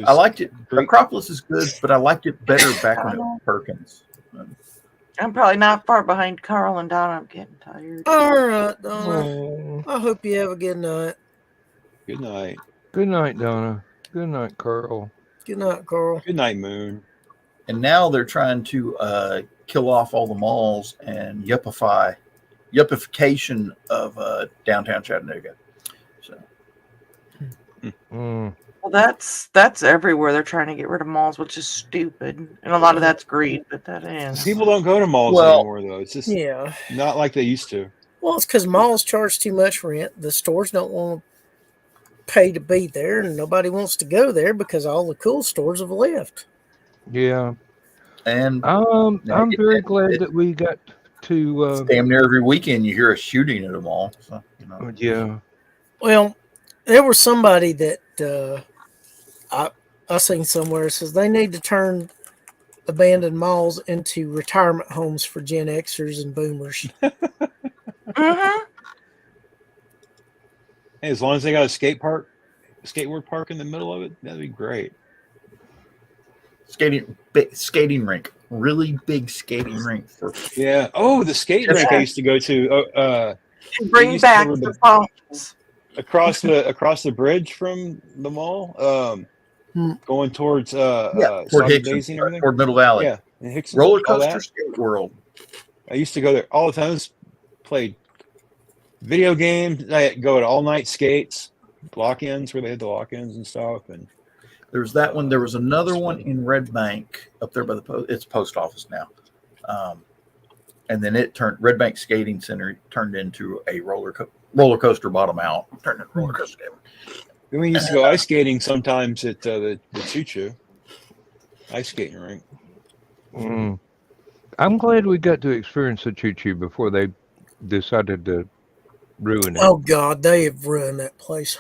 I liked it. Great. Acropolis is good, but I liked it better back when it was Perkins. I'm probably not far behind Carl and Donna. I'm getting tired. All right, Donna. Oh, I hope you have a good night. Good night. good night, Donna. Good night, Carl. Good night, Carl. Good night, Moon. And now they're trying to kill off all the malls and yuppification of downtown Chattanooga. So Mm. Well, that's everywhere. They're trying to get rid of malls, which is stupid, and a lot of that's greed. But that is. People don't go to malls Well- anymore, though. It's just Yeah. not like they used to. Well, it's because malls charge too much rent. The stores don't want to pay to be there, and nobody wants to go there because all the cool stores have left. Yeah. and I'm it- very it- glad it- that we got to. damn near every weekend you hear a shooting at a mall. So, Yeah. Well, there was somebody that I seen somewhere says they need to turn abandoned malls into retirement homes for Gen Xers and Boomers. Mm-hmm. Hey, as long as they got a skateboard park in the middle of it, that'd be great. skating rink, really big skating rink for Yeah. Oh, the skate rink I used to go to. Bring used to back remember the phones. across the bridge from the mall, going towards toward Sonic Hickson, Daisy and everything. toward Middle Valley. Yeah, and Hickson, Roller all coaster that. skate world. I used to go there all the time. Played video games. I go to all night skates, lock-ins where they had the lock-ins and stuff. And There's that one. There was another one in Red Bank up there by the post. It's post office now. and then Red Bank Skating Center turned into a roller coaster bottom out, turned into roller coaster. Then we used to go ice skating sometimes at the Choo Choo ice skating rink. Mm. I'm glad we got to experience the Choo Choo before they decided to ruin it. Oh God, they have ruined that place.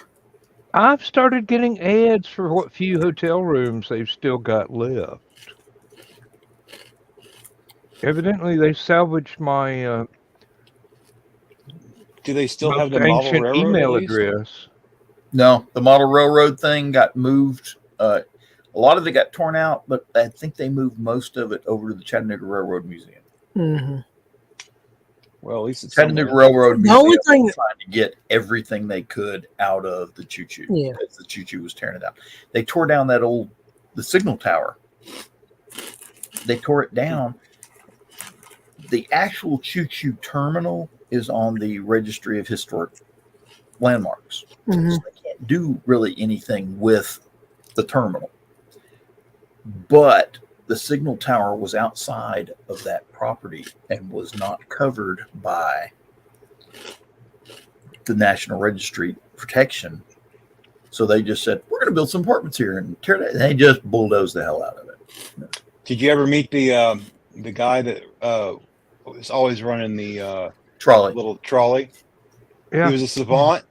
I've started getting ads for what few hotel rooms they've still got left. Evidently, they salvaged my Do they still most have the model ancient railroad? email at least? address. No, the model railroad thing got moved. A lot of it got torn out, but I think they moved most of it over to the Chattanooga Railroad Museum. Mm-hmm. Well, at least it's Chattanooga somewhere. Railroad The Museum only thing was trying to get everything they could out of the Choo Choo. Yeah. Because the Choo Choo was tearing it out. They tore down the signal tower. They tore it down. The actual Choo Choo terminal is on the Registry of Historic Landmarks. Mhm. So they can't do really anything with the terminal. But the signal tower was outside of that property and was not covered by the National Registry protection. So they just said, we're going to build some apartments here and tear it. And they just bulldozed the hell out of it. Did you ever meet the guy that was always running the Trolley. little trolley? Yeah. He was a savant.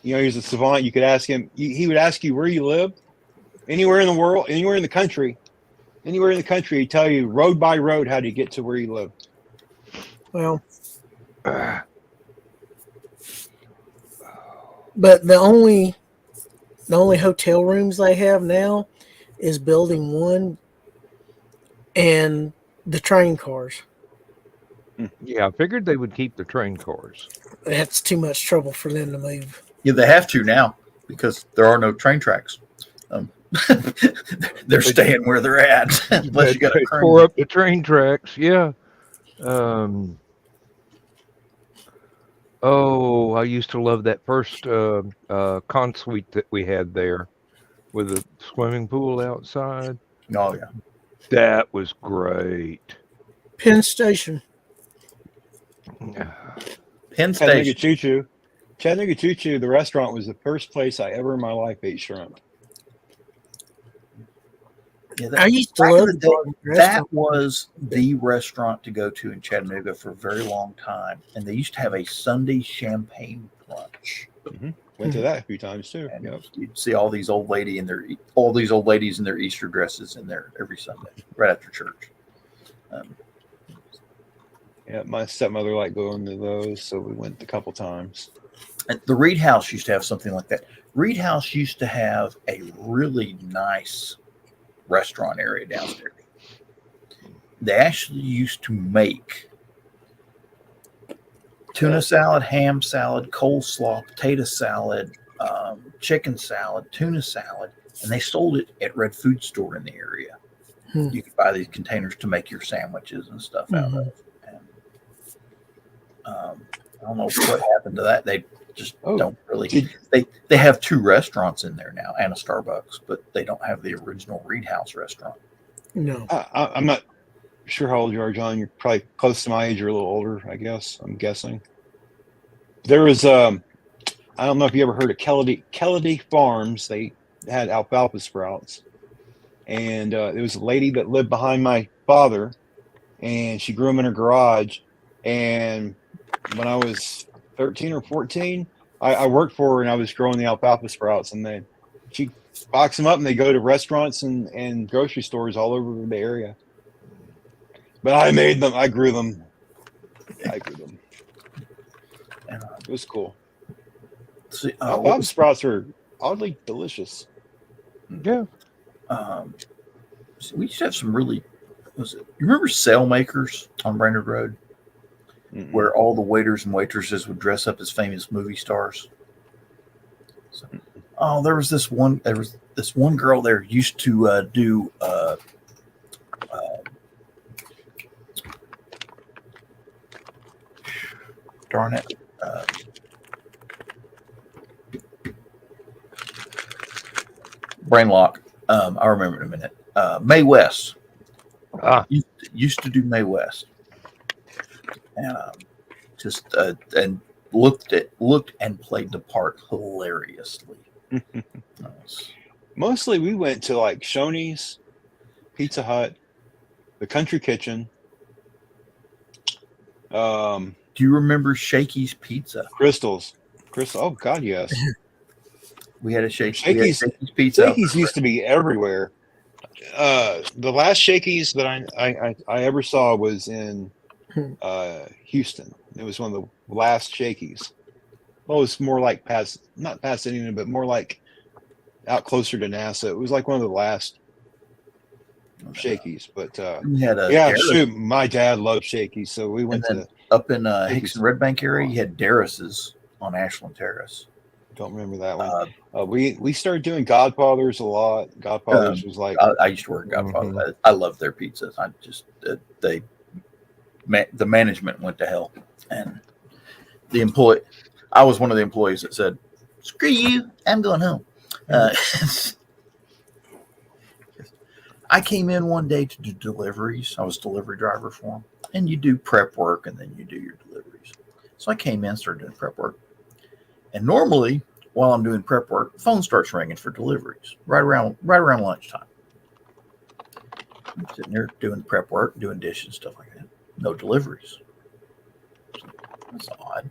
You know, he was a savant. You could ask him. He would ask you where you lived, anywhere in the world, anywhere in the country. He'd tell you road by road how to get to where you live. Well, but the only hotel rooms they have now is Building 1 and the train cars. Yeah, I figured they would keep the train cars. That's too much trouble for them to move. Yeah, they have to now because there are no train tracks. They're staying where they're at. Unless you got a They crane. tore up the train tracks. Yeah. Oh, I used to love that first con suite that we had there with a swimming pool outside. Oh, yeah. That was great. Penn Station. Penn Chattanooga Station. Choo Choo. Chattanooga Choo Choo, the restaurant, was the first place I ever in my life ate shrimp. Yeah, I used to back love in the day, Darden that restaurant. was the restaurant to go to in Chattanooga for a very long time. And they used to have a Sunday champagne brunch. Went to that a few times too. And Yep. you'd see all these old ladies in their Easter dresses in there every Sunday, right after church. Yeah, my stepmother liked going to those, so we went a couple times. And the Reed House used to have something like that. Reed House used to have a really nice restaurant area downstairs. They actually used to make tuna salad, ham salad, coleslaw, potato salad, chicken salad, tuna salad, and they sold it at Red Food Store in the area. You could buy these containers to make your sandwiches and stuff out of. And, I don't know what happened to that. They just don't really. They have 2 restaurants in there now and a Starbucks, but they don't have the original Reed House restaurant. No. I'm not sure how old you are, John. You're probably close to my age or a little older, I guess. I'm guessing. There was I don't know if you ever heard of Kelledy Farms. They had alfalfa sprouts, and there was a lady that lived behind my father, and she grew them in her garage. And when I was 13 or 14, I worked for her, and I was growing the alfalfa sprouts, and then she boxed them up, and they go to restaurants and grocery stores all over the area. But I made them. I grew them. It was cool. See, Alfalfa sprouts are oddly delicious. Yeah. We used to have some really. You remember Sailmakers on Brainerd Road, where all the waiters and waitresses would dress up as famous movie stars? So, there was this one girl there used to do. Darn it. Brain lock. I'll remember in a minute. Mae West. Ah. Used to do Mae West. and just and looked and played the part hilariously. Mostly we went to like Shoney's, Pizza Hut, the Country Kitchen. Do you remember Shakey's Pizza? Crystals. Oh God, yes. We had a Shakey's Pizza. Shakey's used to be everywhere. The last Shakey's that I ever saw was in Houston. It was one of the last Shakey's. Well, it was more like not Pasadena, but more like out closer to NASA. It was like one of the last Shakey's. But we had shoot, my dad loved Shakey's, so we went to up in Hickson Red Bank area. You had Darris's on Ashland Terrace. Don't remember that one. We started doing Godfather's a lot. Godfather's was like I used to work at Godfather. I love their pizzas. I just the management went to hell, and I was one of the employees that said, "Screw you, I'm going home." I came in one day to do deliveries. I was a delivery driver for them, and you do prep work and then you do your deliveries. So I came in, started doing prep work. And normally, while I'm doing prep work, the phone starts ringing for deliveries right around lunchtime. I'm sitting there doing prep work, doing dishes, stuff like that. No deliveries. That's odd.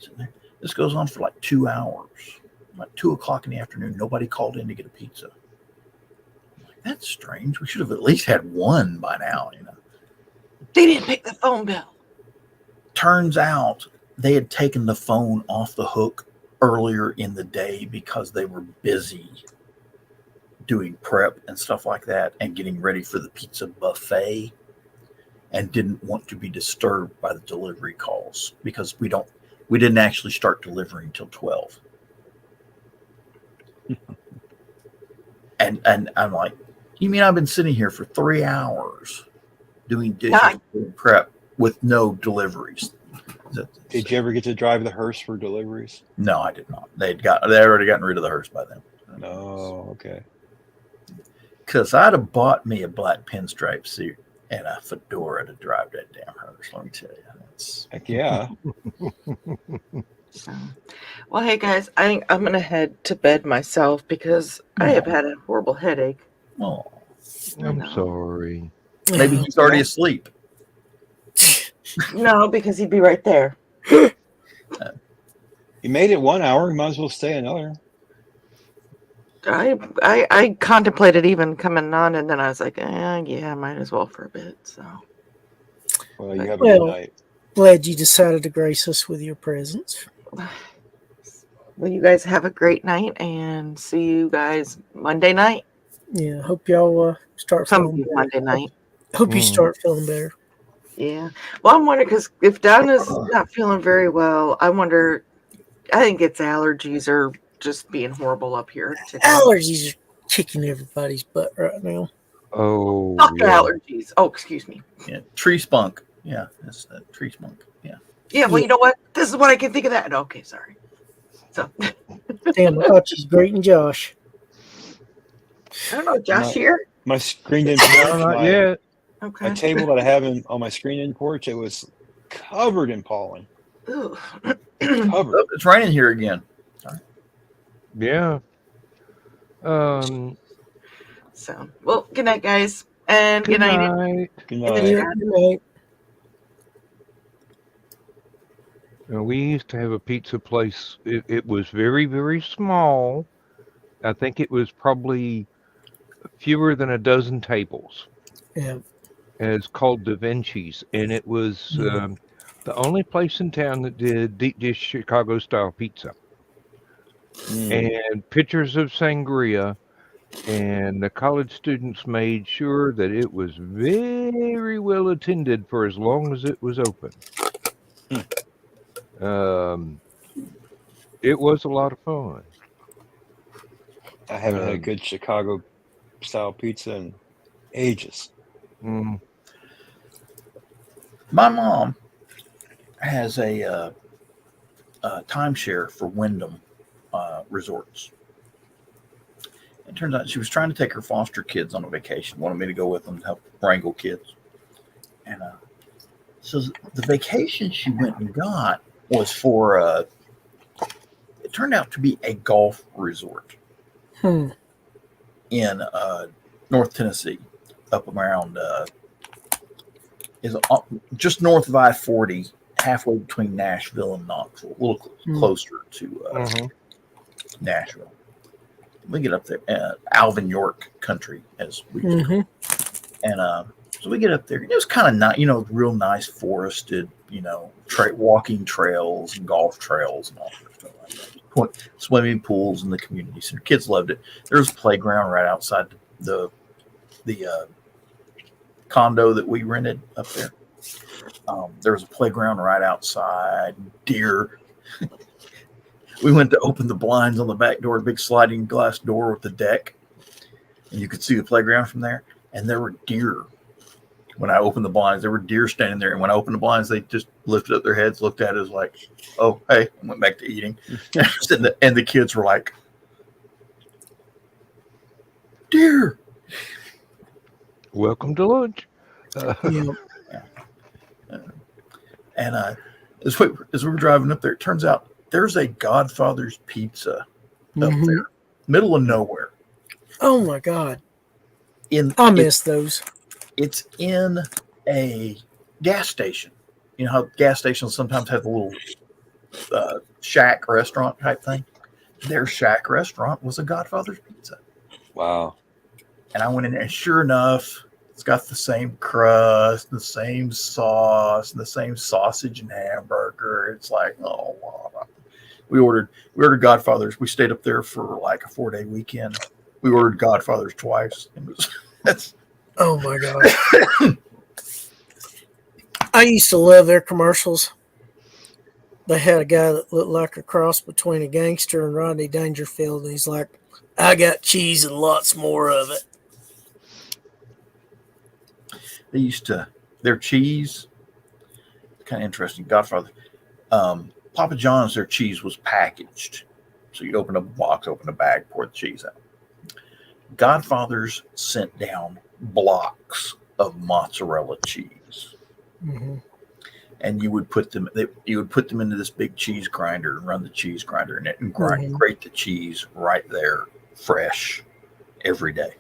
Sitting there. This goes on for like 2 hours. Like 2 o'clock in the afternoon, nobody called in to get a pizza. I'm like, that's strange. We should have at least had one by now, They didn't pick the phone bill. Turns out they had taken the phone off the hook earlier in the day because they were busy doing prep and stuff like that and getting ready for the pizza buffet and didn't want to be disturbed by the delivery calls because we didn't actually start delivering until 12. and I'm like, you mean I've been sitting here for 3 hours doing dishes, doing prep with no deliveries? Did you ever get to drive the hearse for deliveries? No, I did not. They'd already gotten rid of the hearse by then. Oh, okay. Because I'd have bought me a black pinstripe suit and a fedora to drive that damn hearse. Let me tell you. Heck yeah. So, well, hey guys, I think I'm gonna head to bed myself because I have had a horrible headache. Oh, I'm sorry. maybe he's already asleep. No, because he'd be right there. You made it 1 hour. You might as well stay another. I contemplated even coming on, and then I was like, yeah, might as well for a bit. So, Well, you have a good night. Glad you decided to grace us with your presence. well, you guys have a great night, and see you guys Monday night. Yeah, hope y'all start feeling better. Monday night. Hope you start feeling better. Yeah. Well, I'm wondering because if Donna's not feeling very well, I think it's allergies or just being horrible up here today. Allergies are kicking everybody's butt right now. Oh, allergies. Oh, excuse me. Yeah, tree spunk. Yeah, that's the tree spunk. Yeah. Yeah. Well, you know what? This is what I can think of that. Okay, sorry. So. Damn, I thought you was greeting Josh. I don't know, Josh here. My screened-in porch. Not yet. Okay. My table that I have on my screened-in porch, it was covered in pollen. Ooh. Covered. Oh, it's raining here again. Yeah. So, well, good night, guys, and good night. Good Good night. night. We used to have a pizza place. It was very, very small. I think it was probably fewer than a dozen tables. Yeah. And it's called Da Vinci's, and it was the only place in town that did deep dish Chicago style pizza. And pictures of sangria, and the college students made sure that it was very well attended for as long as it was open. It was a lot of fun. I haven't had a good Chicago style pizza in ages. Mm. My mom has a timeshare for Wyndham resorts. It turns out she was trying to take her foster kids on a vacation, wanted me to go with them to help wrangle kids. And So the vacation she went and got was for it turned out to be a golf resort Hmm. in North Tennessee, up around is just north of I-40, halfway between Nashville and Knoxville, a little closer to Nashville. We get up there, Alvin York country, as we call it. And so we get up there. It was kind of nice, real nice forested, walking trails and golf trails and all that stuff like that. Swimming pools in the community. So the kids loved it. There was a playground right outside the condo that we rented up there. There was a playground right outside. Deer. We went to open the blinds on the back door, a big sliding glass door with the deck, and you could see the playground from there. And there were deer. When I opened the blinds, there were deer standing there. And when I opened the blinds, they just lifted up their heads, looked at us like, "Oh, hey," and went back to eating. And the kids were like, "Deer." Welcome to lunch. And as we were driving up there, it turns out there's a Godfather's Pizza up there, middle of nowhere. Oh my God! I miss those. It's in a gas station. You know how gas stations sometimes have a little shack restaurant type thing? Their shack restaurant was a Godfather's Pizza. Wow. And I went in there, and sure enough, it's got the same crust, the same sauce, and the same sausage and hamburger. It's like, oh, wow. We ordered Godfather's. We stayed up there for like a 4-day weekend. We ordered Godfather's twice. That's. Oh my God. I used to love their commercials. They had a guy that looked like a cross between a gangster and Rodney Dangerfield, and he's like, "I got cheese and lots more of it." They used to, their cheese, kind of interesting. Godfather, Papa John's, their cheese was packaged. So you'd open up a box, open a bag, pour the cheese out. Godfather's sent down blocks of mozzarella cheese, and you would put them into this big cheese grinder and run the cheese grinder in it and grate the cheese right there, fresh, every day.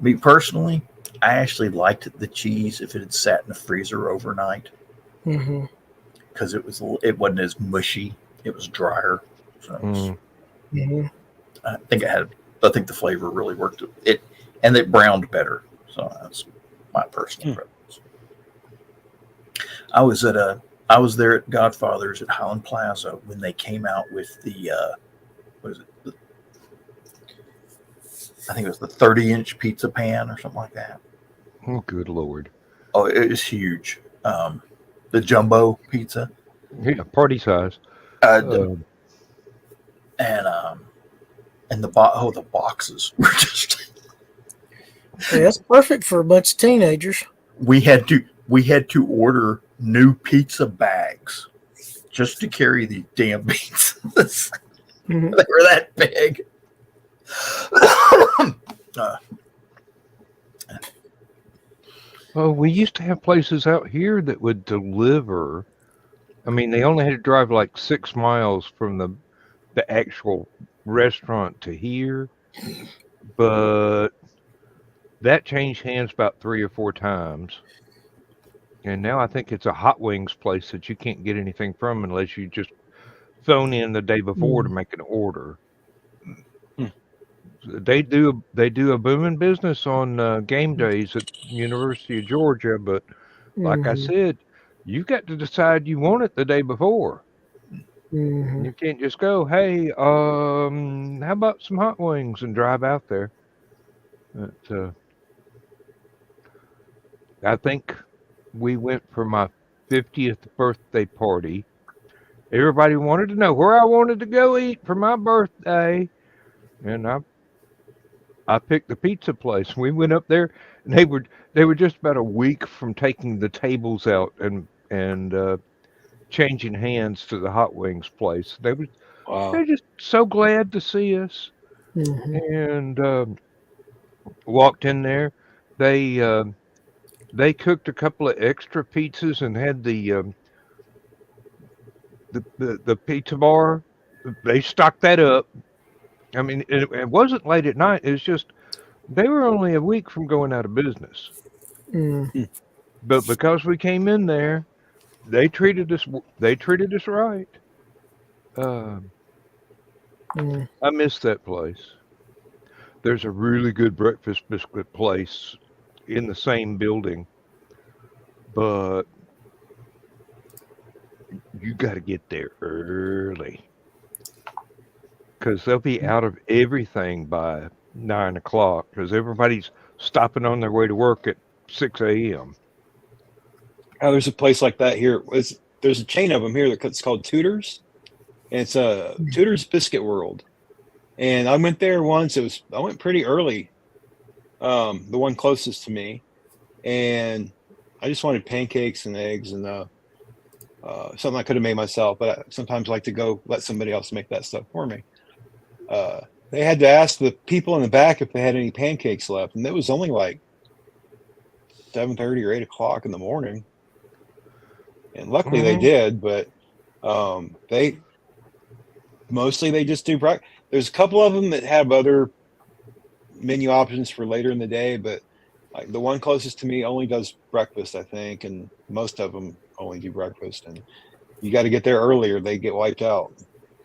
Me personally, I actually liked the cheese if it had sat in the freezer overnight, because it wasn't as mushy. It was drier. So I think the flavor really worked it, and it browned better. So that's my personal preference. I was there at Godfather's at Highland Plaza when they came out with the I think it was the 30-inch pizza pan or something like that. Oh, good Lord. Oh, it was huge. The jumbo pizza. Yeah, party size. And the boxes were just. Yeah, that's perfect for a bunch of teenagers. We had to order new pizza bags just to carry the damn pizzas. They were that big. Well, we used to have places out here that would deliver. I mean, they only had to drive like 6 miles from the actual restaurant to here, but that changed hands about 3 or 4 times. And now I think it's a hot wings place that you can't get anything from unless you just phone in the day before to make an order. They do a booming business on game days at University of Georgia, but like I said, you've got to decide you want it the day before. You can't just go, "Hey, how about some hot wings?" and drive out there. But, I think we went for my 50th birthday party. Everybody wanted to know where I wanted to go eat for my birthday, and I picked the pizza place. We went up there, and they were just about a week from taking the tables out and changing hands to the hot wings place. They're just so glad to see us, and walked in there. they cooked a couple of extra pizzas and had the pizza bar. They stocked that up. I mean, it wasn't late at night. It's just they were only a week from going out of business. Mm. But because we came in there, they treated us. They treated us right. Mm. I miss that place. There's a really good breakfast biscuit place in the same building, but you got to get there early because they'll be out of everything by 9 o'clock because everybody's stopping on their way to work at 6 a.m. Oh, there's a place like that here. There's a chain of them here that's called Tudor's, and it's a Tudor's Biscuit World. And I went there once. I went pretty early, the one closest to me, and I just wanted pancakes and eggs and something I could have made myself. But I sometimes like to go let somebody else make that stuff for me. They had to ask the people in the back if they had any pancakes left, and it was only like 7:30 or 8 o'clock in the morning. And luckily they did, but they just do breakfast. There's a couple of them that have other menu options for later in the day, but like the one closest to me only does breakfast, I think, and most of them only do breakfast. And you got to get there earlier; they get wiped out.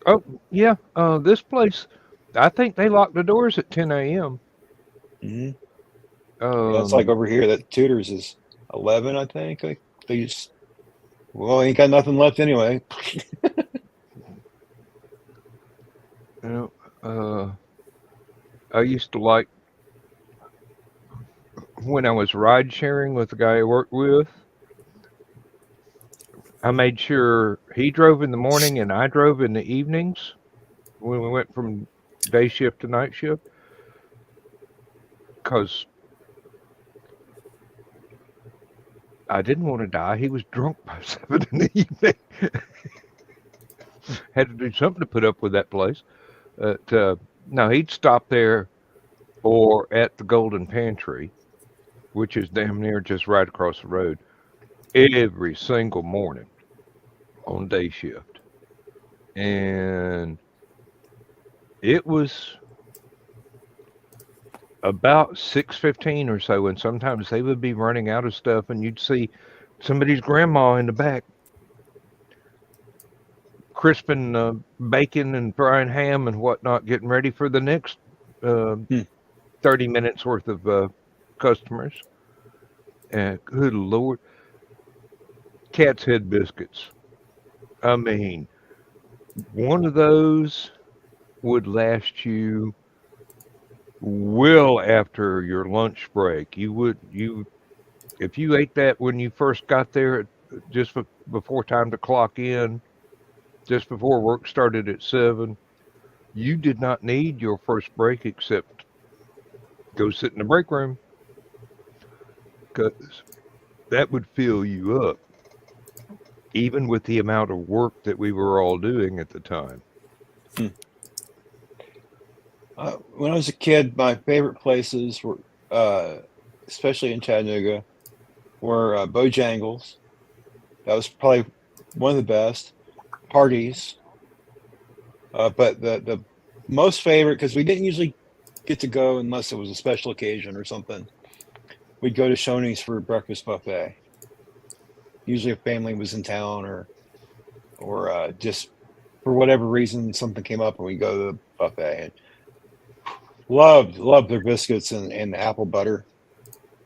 Oh yeah, this place, I think they lock the doors at 10 a.m. Mm-hmm. Yeah, it's like over here that Tudor's is 11, I think. Like they just ain't got nothing left anyway. You know, I used to like when I was ride sharing with the guy I worked with. I made sure he drove in the morning and I drove in the evenings when we went from day shift to night shift. Because I didn't want to die. He was drunk by 7 in the evening. Had to do something to put up with that place. No, he'd stop there or at the Golden Pantry, which is damn near just right across the road, every single morning on day shift. And it was about 6:15 or so, and sometimes they would be running out of stuff, and you'd see somebody's grandma in the back crisping bacon and frying ham and whatnot, getting ready for the next 30 minutes worth of customers. And good Lord, Cat's Head biscuits. I mean, one of those would last you well after your lunch break. If you ate that when you first got there, just before time to clock in, just before work started at 7, you did not need your first break except go sit in the break room, because that would fill you up, even with the amount of work that we were all doing at the time. When I was a kid, my favorite places were, especially in Chattanooga, were Bojangles. That was probably one of the best. Parties. But the most favorite, because we didn't usually get to go unless it was a special occasion or something, we'd go to Shoney's for a breakfast buffet. Usually a family was in town or just for whatever reason something came up and we go to the buffet. And loved their biscuits and the apple butter,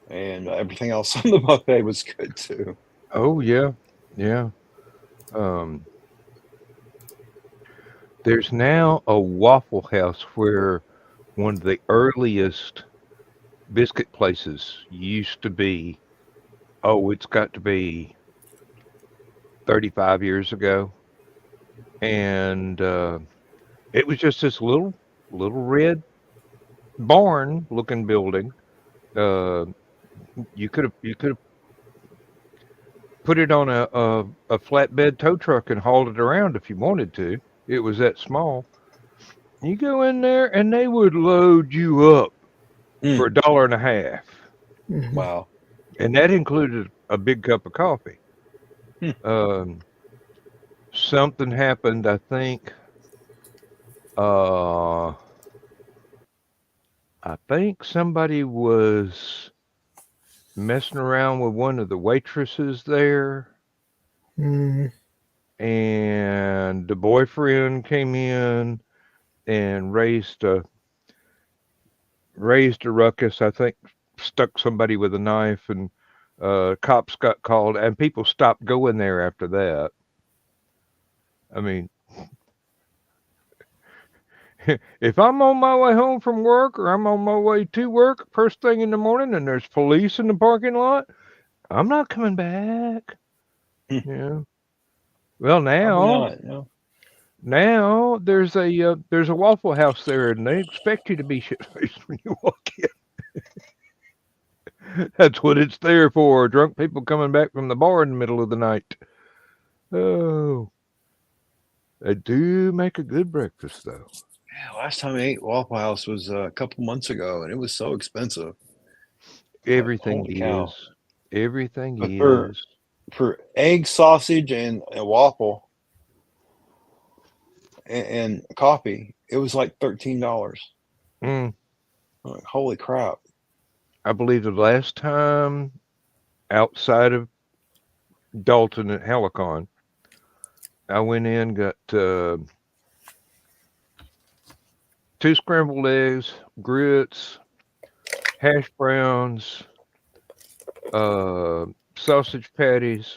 and everything else on the buffet was good too. Oh yeah. There's now a Waffle House where one of the earliest biscuit places used to be. Oh, it's got to be 35 years ago, and it was just this little red barn looking building. You could have put it on a flatbed tow truck and hauled it around if you wanted to. It was that small. You go in there and they would load you up for $1.50. Mhm. Wow. and that included a big cup of coffee. Hmm. Something happened, I think. I think somebody was messing around with one of the waitresses there, Mhm. and the boyfriend came in and raised a ruckus. I think stuck somebody with a knife, and cops got called, and people stopped going there after that. I mean, if I'm on my way home from work or I'm on my way to work first thing in the morning and there's police in the parking lot, I'm not coming back. Hmm. Yeah. Well, Probably not. No. now there's a Waffle House there, and they expect you to be shit faced when you walk in. That's what it's there for. Drunk people coming back from the bar in the middle of the night. Oh, they do make a good breakfast though. Yeah, last time I ate Waffle House was a couple months ago, and it was so expensive. Everything Holy cow! is. Everything But is. for egg, sausage, and a waffle and coffee, it was like $13. Mm, Like, holy crap! I believe the last time outside of Dalton at HallowCon, I went in, got 2 scrambled eggs, grits, hash browns, sausage patties,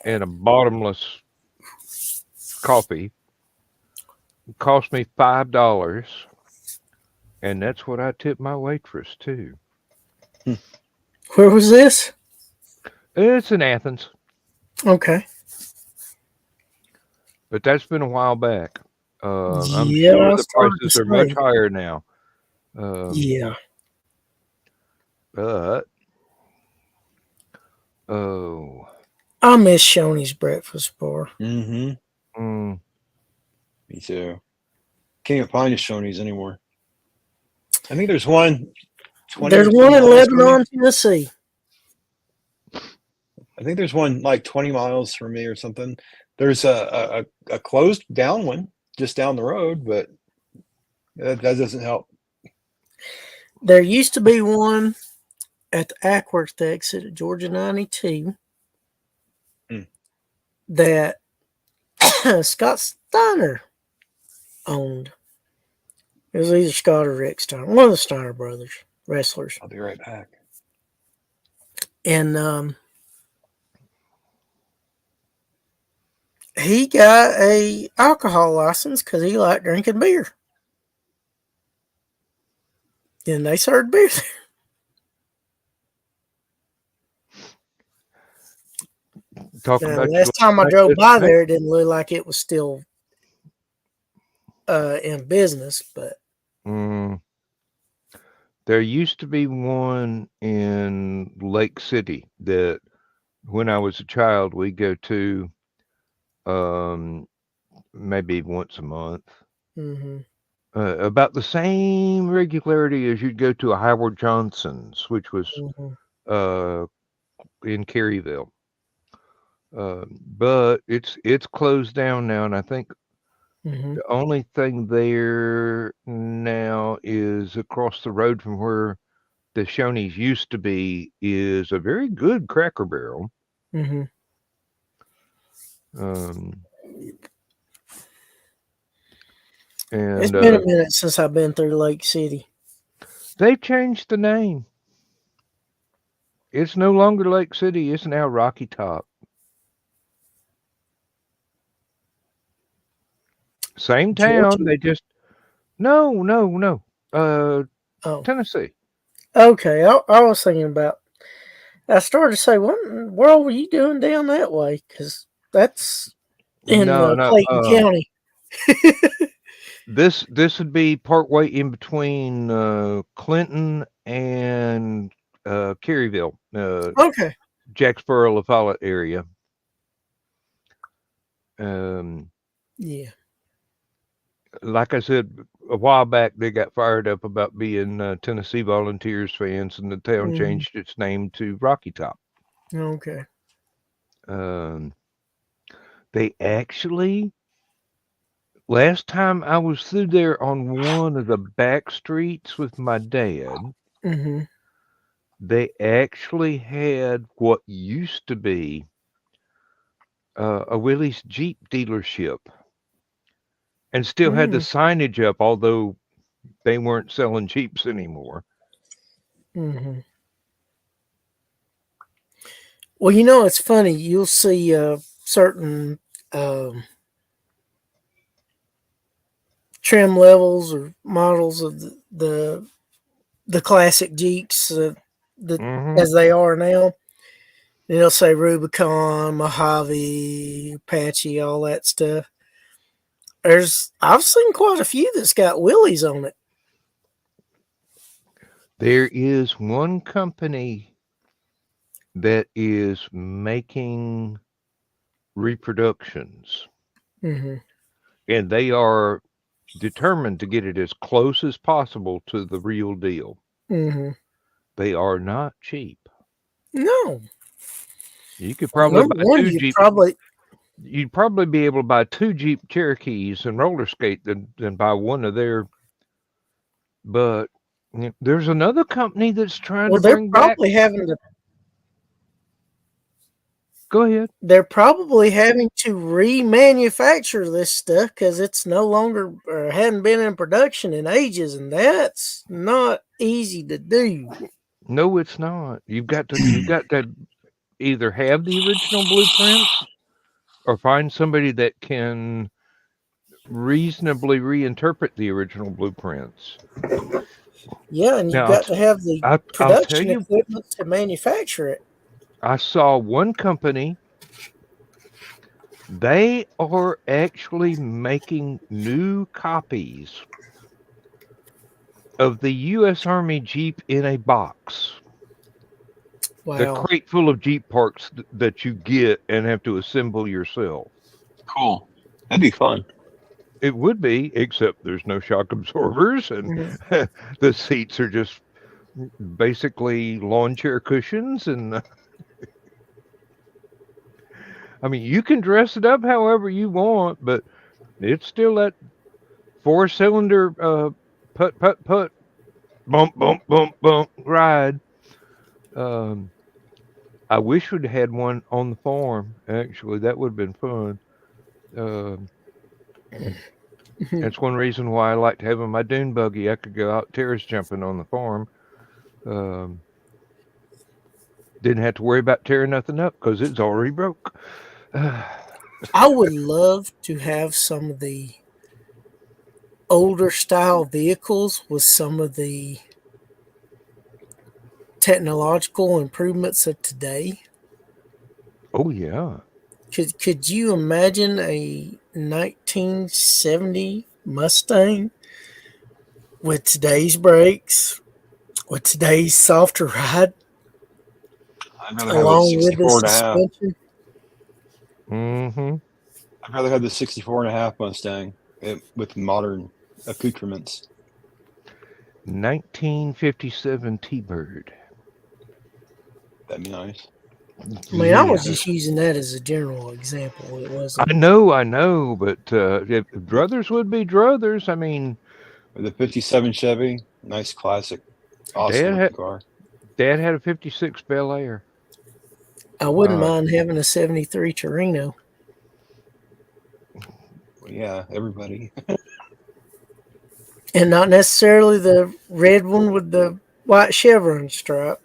and a bottomless coffee. It cost me $5, and that's what I tipped my waitress too. Where was this? It's in Athens, Okay. but that's been a while back. I'm Yeah, sure I the started to prices are much say. higher now. Yeah. But oh, I miss Shoney's breakfast bar. Mm-hmm. mm, Me too. Can't even find a Shoney's anymore. I think there's one 20 There's or one 30 in miles from me. Lebanon, Tennessee. I think there's one like 20 miles from me or something. There's a closed down one just down the road, but that doesn't help. There used to be one at the Ackworth exit at Georgia 92 Hmm. that Scott Steiner owned. It was either Scott or Rick Steiner, one of the Steiner brothers, wrestlers. I'll be right back. And he got a alcohol license because he liked drinking beer. And they served beer there. talk Now, about last time I drove by there, it didn't look like it was still in business, but there used to be one in Lake City that when I was a child we'd go to maybe once a month. mm-hmm. About the same regularity as you'd go to a Howard Johnson's, which was Mm-hmm. In Caryville. But it's closed down now, and I think Mm-hmm. the only thing there now is across the road from where the Shoney's used to be is a very good Cracker Barrel. Mm-hmm. And It's been a minute since I've been through Lake City. They've changed the name. It's no longer Lake City. It's now Rocky Top. Same town. Georgia? They just no. Tennessee. Okay. I was thinking about. I started to say, what in the world were you doing down that way? Because that's in Clayton County. This would be partway in between Clinton and Caryville. Okay. Jacksboro, La Follette area. Yeah. like I said a while back, they got fired up about being Tennessee Volunteers fans, and the town Mhm. changed its name to Rocky Top. Okay. They actually, last time I was through there on one of the back streets with my dad, Mm-hmm. they actually had what used to be a Willys Jeep dealership, and still had the signage up, although they weren't selling Jeeps anymore. Mm-hmm. Well, you know, it's funny. You'll see certain trim levels or models of the classic Jeeps as they are now. It'll say Rubicon, Mojave, Apache, all that stuff. I've seen quite a few that's got Willys on it. There is one company that is making reproductions, Mm-hmm. and they are determined to get it as close as possible to the real deal. Mm-hmm. They are not cheap. No. You could Well, probably number buy one, two Jeep. You'd probably be able to buy 2 Jeep Cherokees and roller skate than buy one of their. But there's another company that's trying to they're bring back. probably having to. Go ahead. They're probably having to remanufacture this stuff because it's no longer or hadn't been in production in ages, and that's not easy to do. No, it's not. You've got to either have the original blueprints or find somebody that can reasonably reinterpret the original blueprints. Yeah, and you've Now, got to have the I'll tell production you, equipment to manufacture it. I saw one company. They are actually making new copies of the U.S. Army Jeep in a box. The Wow. crate full of Jeep parts that you get and have to assemble yourself. Cool. That'd be fun. It would be, except there's no shock absorbers, and the seats are just basically lawn chair cushions. And I mean, you can dress it up however you want, but it's still that 4-cylinder put, bump, bump, bump, bump ride. I wish we'd had one on the farm. Actually, that would have been fun. That's one reason why I liked having my dune buggy. I could go out terrace jumping on the farm. Didn't have to worry about tearing nothing up because it's already broke. I would love to have some of the older style vehicles with some of the technological improvements of today. Oh yeah. Could you imagine a 1970 Mustang with today's brakes, with today's softer ride, I'd rather have a along with the 64 and a half. suspension? Mm-hmm. I'd rather have the 64 and a half Mustang with modern accoutrements. 1957 T-Bird. That'd be nice. I mean, I was just using that as a general example. It wasn't. I know, but if druthers would be druthers. I mean, With a 57 Chevy, nice classic, awesome looking car. Dad had a 56 Bel Air. I wouldn't mind having a 73 Torino. Well, yeah, everybody. And not necessarily the red one with the white chevron stripe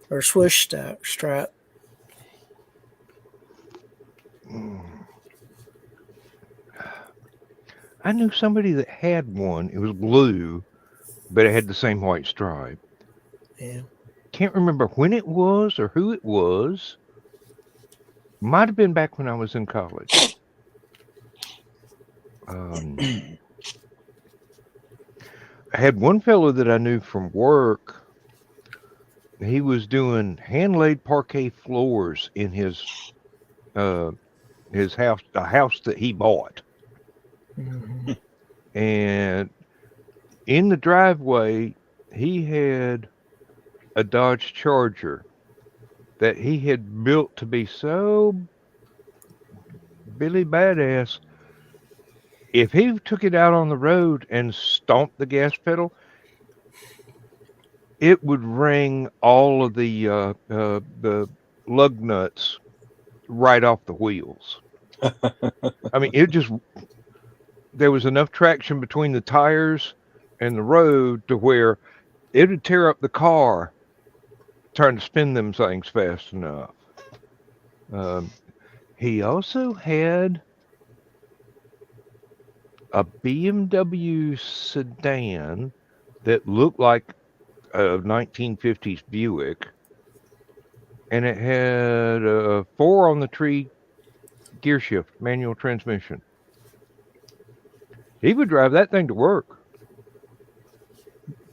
or swoosh stripe. I knew somebody that had one. It was blue, but it had the same white stripe. Yeah. Can't remember when it was or who it was. Might have been back when I was in college. I had one fellow that I knew from work. He was doing hand-laid parquet floors in his house, the house that he bought. Mm-hmm. And in the driveway, he had a Dodge Charger that he had built to be so Billy Badass. If he took it out on the road and stomped the gas pedal, it would ring all of the lug nuts right off the wheels. I mean, there was enough traction between the tires and the road to where it would tear up the car trying to spin them things fast enough. He also had a BMW sedan that looked like a 1950s Buick, and it had a 4-on-the-tree gear shift, manual transmission. He would drive that thing to work,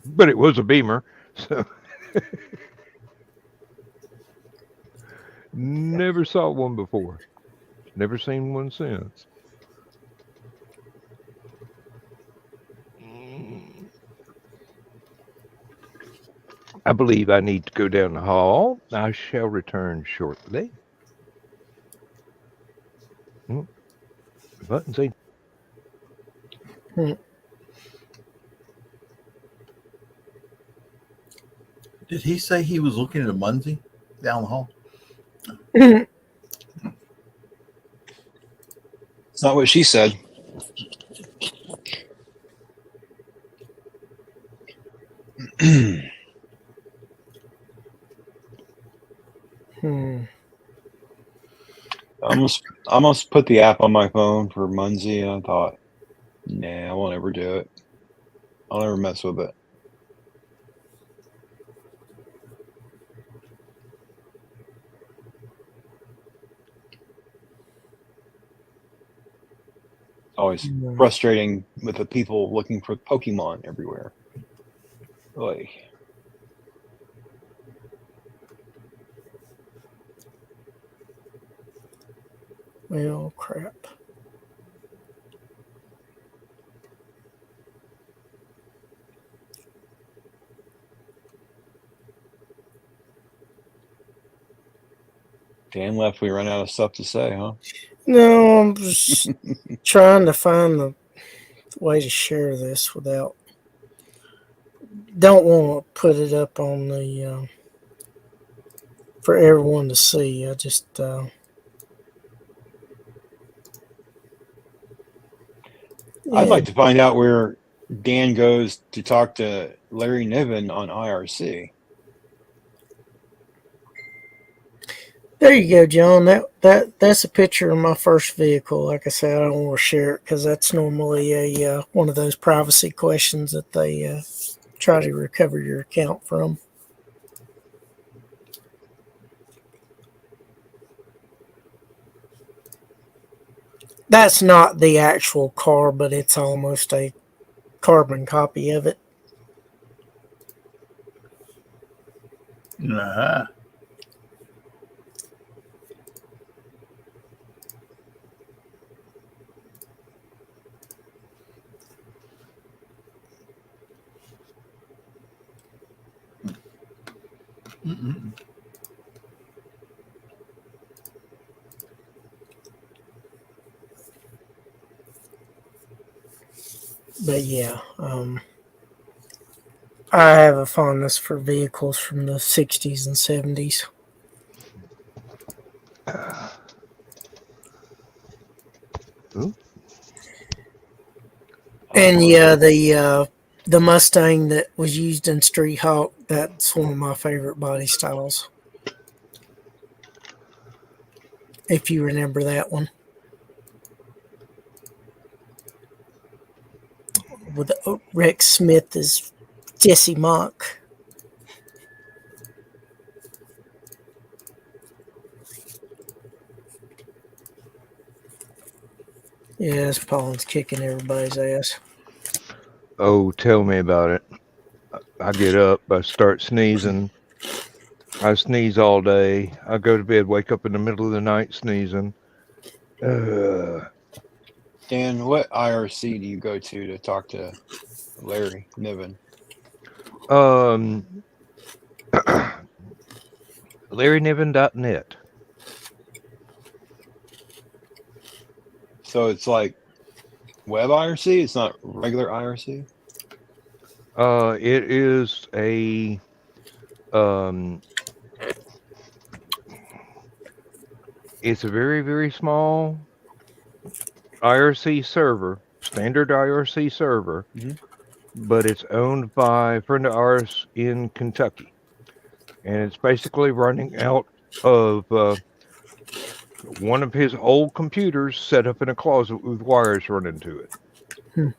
but it was a Beamer, so never saw one before. Never seen one since. I believe I need to go down the hall. I shall return shortly. Buttons ain't. Did he say he was looking at a Munzie down the hall? It's not what she said. I almost put the app on my phone for Munzie, and I thought, nah, I won't ever do it. I'll never mess with it. Always frustrating with the people looking for Pokemon everywhere. Really. Well, crap. Dan left. We run out of stuff to say, huh? No, I'm just trying to find the way to share this without. Don't want to put it up on the for everyone to see. I just I'd like to find out where Dan goes to talk to Larry Niven on IRC. There you go, John. That's a picture of my first vehicle. Like I said, I don't want to share it because that's normally a one of those privacy questions that they try to recover your account from. That's not the actual car, but it's almost a carbon copy of it. Uh-huh. Mm-mm. But yeah, I have a fondness for vehicles from the 60s and 70s. And yeah, the Mustang that was used in Street Hawk, that's one of my favorite body styles. If you remember that one. With Rex Smith as Jesse Monk. Yeah, Spawn's kicking everybody's ass. Oh, tell me about it. I get up, I start sneezing. I sneeze all day. I go to bed, wake up in the middle of the night sneezing. Dan, what IRC do you go to talk to Larry Niven? LarryNiven.net. So it's like web IRC. It's not regular IRC. It is a it's a very, very small IRC server, standard IRC server, Mhm. but it's owned by a friend of ours in Kentucky, and it's basically running out of one of his old computers set up in a closet with wires running to it. Hmm.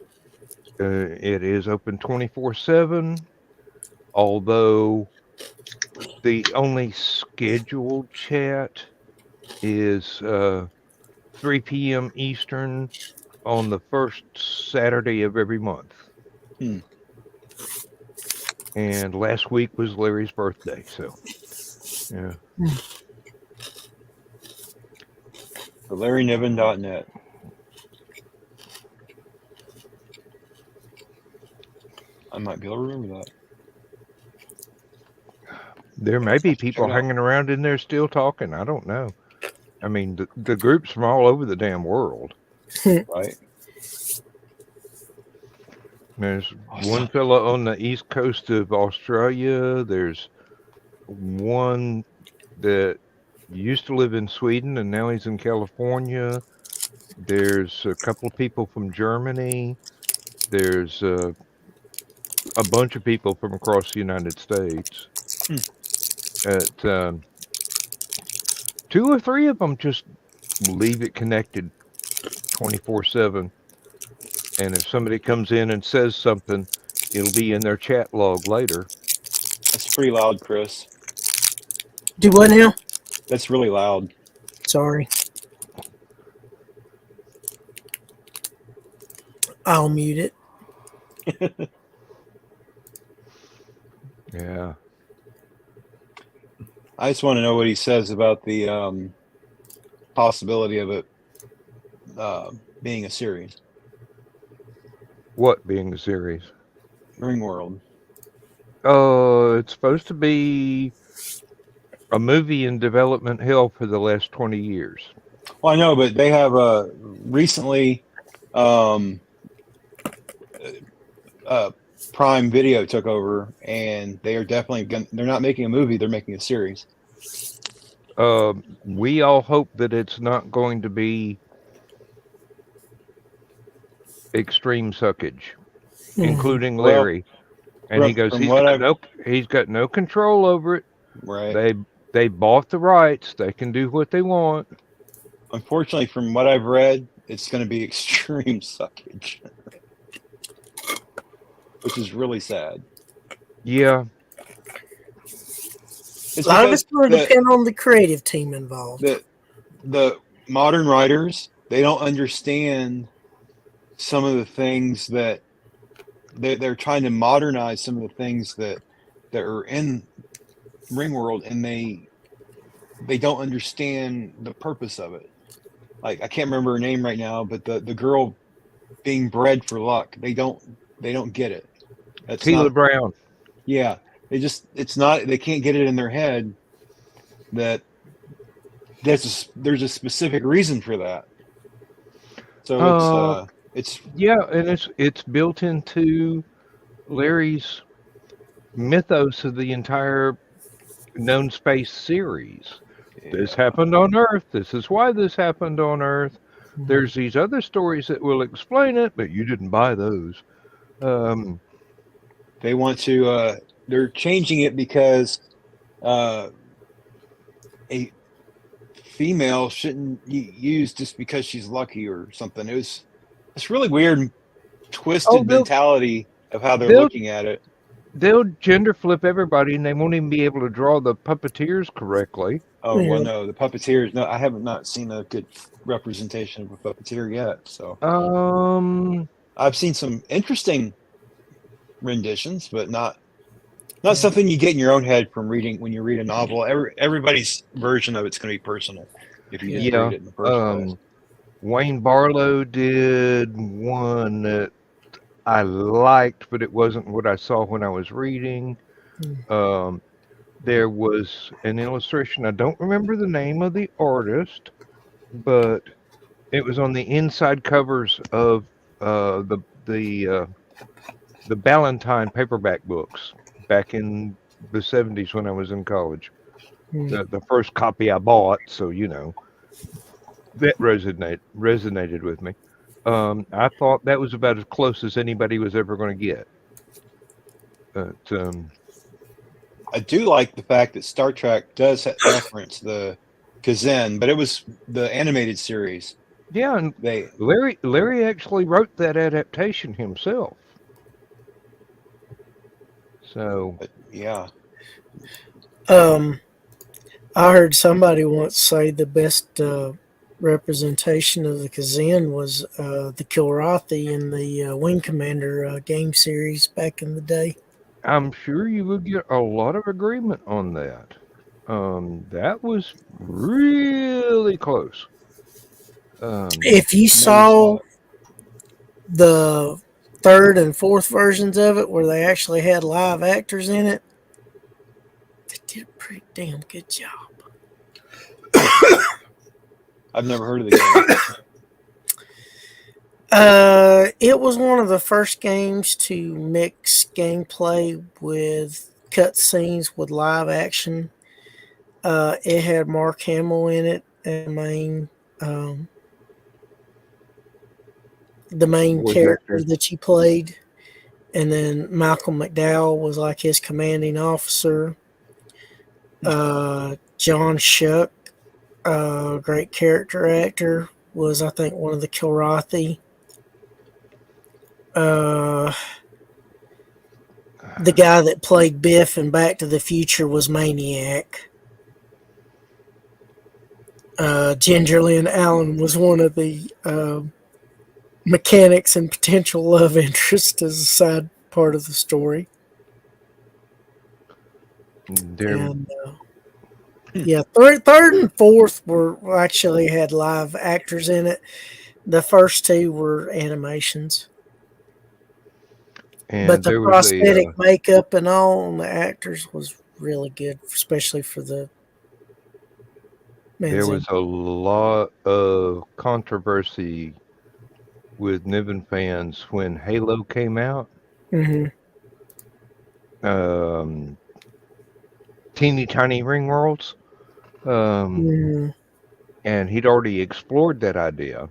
It is open 24/7, although the only scheduled chat is 3 p.m. Eastern on the first Saturday of every month. Hmm. And last week was Larry's birthday, so yeah. So LarryNiven.net. I might be able to remember that. There may be Check people it out. hanging around in there still talking. I don't know. I mean, the groups from all over the damn world. Right. There's one fellow on the east coast of Australia. There's one that used to live in Sweden and now he's in California. There's a couple of people from Germany. There's a bunch of people from across the United States. At 2 or 3 of them just leave it connected 24/7. And if somebody comes in and says something, it'll be in their chat log later. That's pretty loud, Chris. Do what now? That's really loud. Sorry. I'll mute it. Yeah. I just want to know what he says about the possibility of it being a series. What being a series? Ringworld. It's supposed to be a movie in development hell for the last 20 years. Well, I know, but they have recently Prime Video took over, and they are definitely they're not making a movie; they're making a series. We all hope that it's not going to be extreme suckage, including Larry. And he goes, he's got no control over it. Right. They bought the rights. They can do what they want. Unfortunately, from what I've read, it's going to be extreme suckage, which is really sad. Yeah. A lot of it's going to depend on the creative team involved. The modern writers, they don't understand some of the things that they're trying to modernize some of the things that are in Ringworld, and they don't understand the purpose of it. Like, I can't remember her name right now, but the girl being bred for luck, they don't get it. That's Tila Brown. Yeah, they can't get it in their head that there's a specific reason for that. So it's yeah, and it's built into Larry's mythos of the entire known space series. Yeah. This happened on Earth. This is why this happened on Earth. There's these other stories that will explain it, but you didn't buy those. They want to. They're changing it because a female shouldn't be used just because she's lucky or something. It's really weird, twisted mentality of how they're looking at it. They'll gender flip everybody, and they won't even be able to draw the puppeteers correctly. Oh, well, no, the puppeteers. No, I haven't not seen a good representation of a puppeteer yet. So, I've seen some interesting renditions, but not something you get in your own head from reading when you read a novel. Everybody's version of it's going to be personal if you just read it in the first place. Wayne Barlow did one that I liked, but it wasn't what I saw when I was reading. There was an illustration. I don't remember the name of the artist, but it was on the inside covers of the Ballantine paperback books back in the 70s when I was in college. The first copy I bought, so that resonated with me. I thought that was about as close as anybody was ever going to get. But I do like the fact that Star Trek does reference the Kazan, but it was the animated series. yeah, and Larry actually wrote that adaptation himself. So But yeah, I heard somebody once say the best representation of the Kazan was the Kilrathi in the Wing Commander game series back in the day. I'm sure you would get a lot of agreement on that. That was really close. If you never saw it. the third and fourth versions of it where they actually had live actors in it, they did a pretty damn good job. I've never heard of the game. It was one of the first games to mix gameplay with cutscenes with live action. It had Mark Hamill in it, and the main Voice character actor. that you played, and then Malcolm McDowell was like his commanding officer. John Shuck, great character actor, was I think one of the Kilrathi. The guy that played Biff in Back to the Future was Maniac. Ginger Lynn Allen was one of the mechanics and potential love interest as a side part of the story. And yeah, third and fourth were actually had live actors in it. The first two were animations. And but the there was prosthetic makeup and all on the actors was really good, especially for the there was a lot of controversy with Niven fans when Halo came out. Mm-hmm. Teeny tiny ring worlds. And he'd already explored that idea,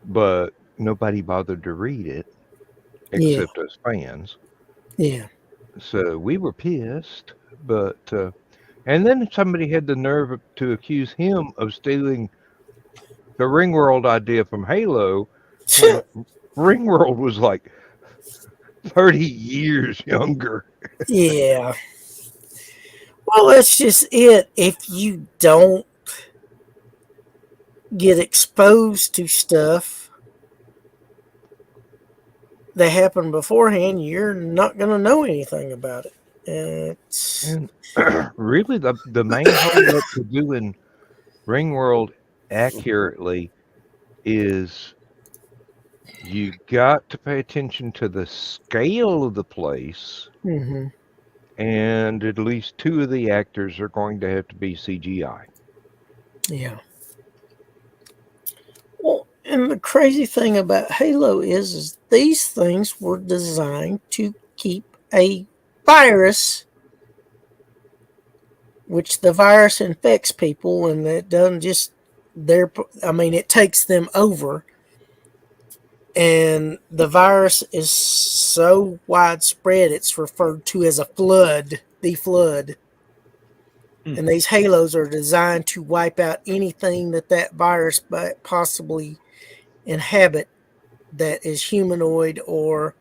but nobody bothered to read it except us fans. Yeah. So we were pissed, but and then somebody had the nerve to accuse him of stealing the Ringworld idea from Halo when Ringworld was like 30 years younger. Yeah. Well, that's just it. If you don't get exposed to stuff that happened beforehand, you're not going to know anything about it. And really, the main holdup to doing Ringworld accurately is you got to pay attention to the scale of the place, and at least two of the actors are going to have to be CGI. Yeah. Well, and the crazy thing about Halo is these things were designed to keep a virus, which the virus infects people, and it doesn't just it takes them over. And the virus is so widespread, it's referred to as a flood, the flood. And these halos are designed to wipe out anything that virus might possibly inhabit that is humanoid or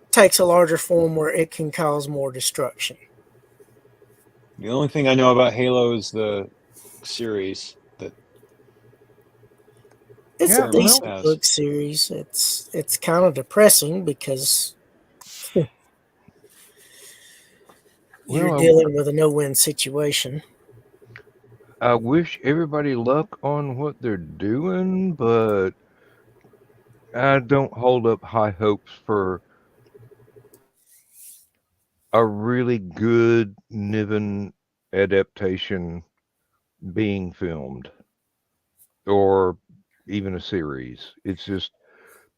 takes a larger form where it can cause more destruction. The only thing I know about Halo is the series that it's a decent book series. It's kind of depressing because you're dealing with a no-win situation. I wish everybody luck on what they're doing, but I don't hold up high hopes for a really good Niven adaptation being filmed or even a series. It's just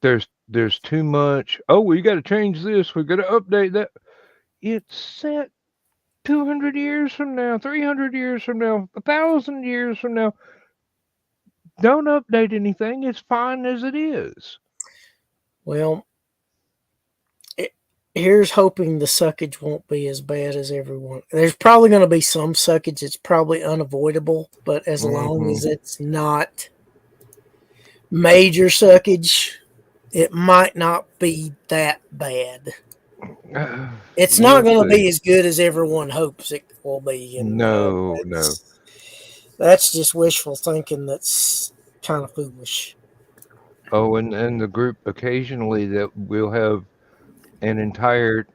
there's too much. Oh, we got to change this. We got to update that. It's set 200 years from now, 300 years from now, 1,000 years from now. Don't update anything. It's fine as it is. Well, here's hoping the suckage won't be as bad as everyone. There's probably going to be some suckage. It's probably unavoidable, but as long as it's not major suckage, it might not be that bad. It's not going to be as good as everyone hopes it will be. And, No. That's just wishful thinking. That's kind of foolish. Oh, and the group occasionally that we'll have an entire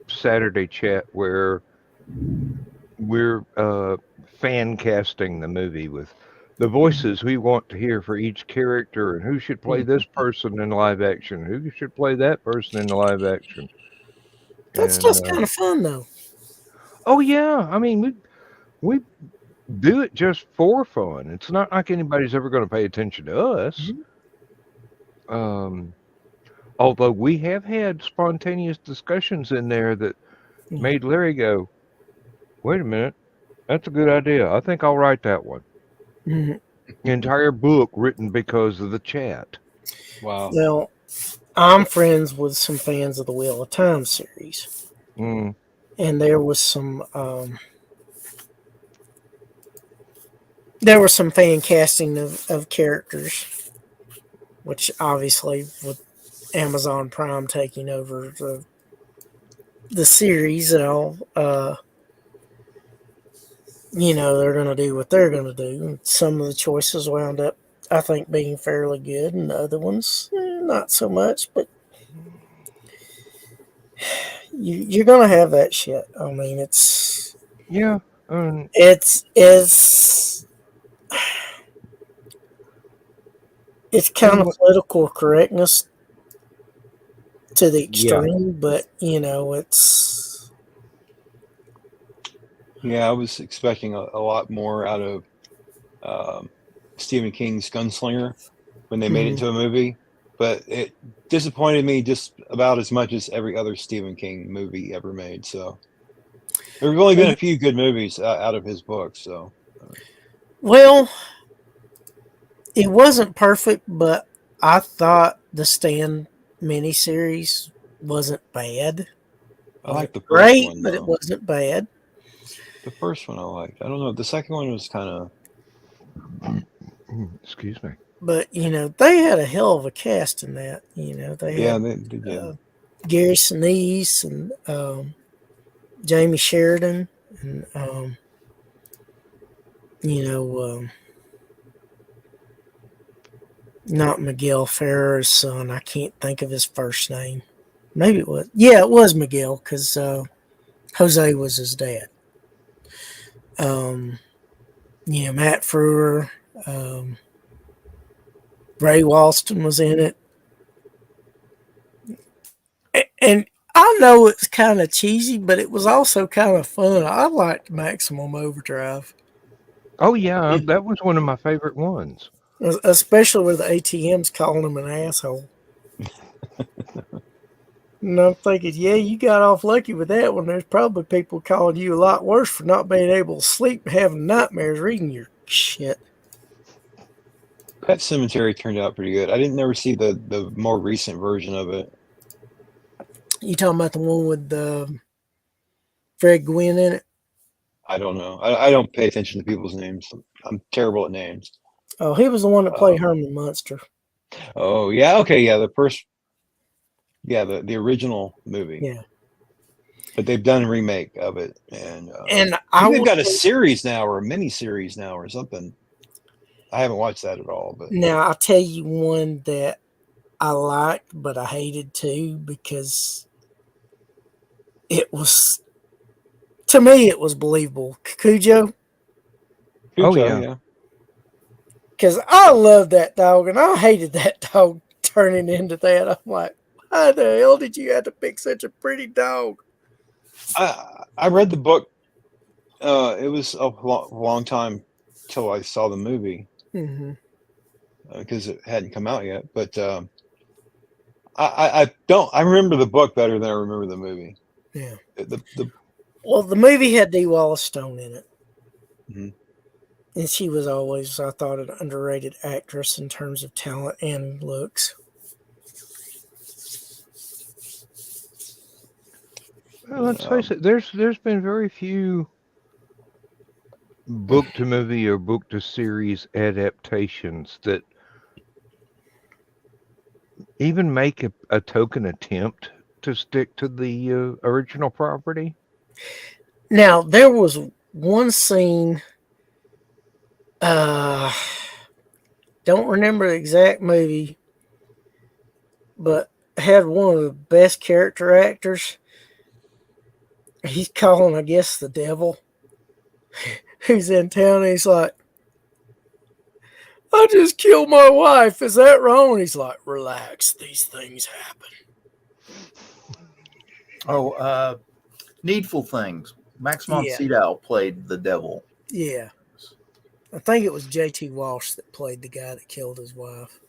Saturday chat where we're fan casting the movie with the voices we want to hear for each character and who should play this person in live action, who should play that person in the live action. That's just kind of fun, though. Oh yeah, I mean we do it just for fun. It's not like anybody's ever going to pay attention to us. Although we have had spontaneous discussions in there that made Larry go, "Wait a minute, that's a good idea. I think I'll write that one." Entire book written because of the chat. Wow. Well, I'm friends with some fans of the Wheel of Time series, and there was some fan casting of characters, which obviously with Amazon Prime taking over the series and all, they're going to do what they're going to do. And some of the choices wound up, I think, being fairly good, and the other ones, not so much. But you're going to have that shit. I mean, it's kind of political correctness to the extreme, but it's. Yeah, I was expecting a lot more out of Stephen King's Gunslinger when they made it into a movie, but it disappointed me just about as much as every other Stephen King movie ever made. So there have only been a few good movies out of his books. So, well, it wasn't perfect, but I thought the Stand miniseries wasn't bad. I like the first one, but it wasn't bad. The first one I liked. I don't know. The second one was kind of. Excuse me. But they had a hell of a cast in that. They had Gary Sinise and Jamie Sheridan and not Miguel Ferrer's son. I can't think of his first name. Maybe it was. Yeah, it was Miguel because Jose was his dad. Matt Frewer, Ray Walston was in it. And I know it's kind of cheesy, but it was also kind of fun. I liked Maximum Overdrive. Oh, yeah, that was one of my favorite ones. Especially with the ATMs calling him an asshole. And I'm thinking, yeah, you got off lucky with that one. There's probably people calling you a lot worse for not being able to sleep and having nightmares reading your shit. Pet Cemetery turned out pretty good. I didn't never see the more recent version of it. You talking about the one with Fred Gwynn in it? I don't know. I don't pay attention to people's names. I'm terrible at names. Oh, he was the one that played Herman Munster. Oh, yeah. Okay, yeah. The first... Yeah, the original movie. Yeah. But they've done a remake of it. And I think they've got a series now or a mini series now or something. I haven't watched that at all. But now, I'll tell you one that I liked, but I hated too because to me, it was believable. Cujo. Oh, Cujo, yeah. yeah. Because I love that dog, and I hated that dog turning into that. I'm like, why the hell did you have to pick such a pretty dog? I read the book. It was a long time till I saw the movie Mm-hmm. because it hadn't come out yet. But I don't. I remember the book better than I remember the movie. Yeah. The Well, the movie had Dee Wallace Stone in it. Mhm. And she was always, I thought, an underrated actress in terms of talent and looks. Well, let's face it. There's been very few book to movie or book to series adaptations that even make a token attempt to stick to the original property. Now, there was one scene, don't remember the exact movie, but had one of the best character actors. He's calling, I guess, the devil who's in town. And he's like, I just killed my wife. Is that wrong? And he's like, relax. These things happen. Oh, Needful Things. Max von Yeah. Sydow played the devil. Yeah. I think it was J.T. Walsh that played the guy that killed his wife.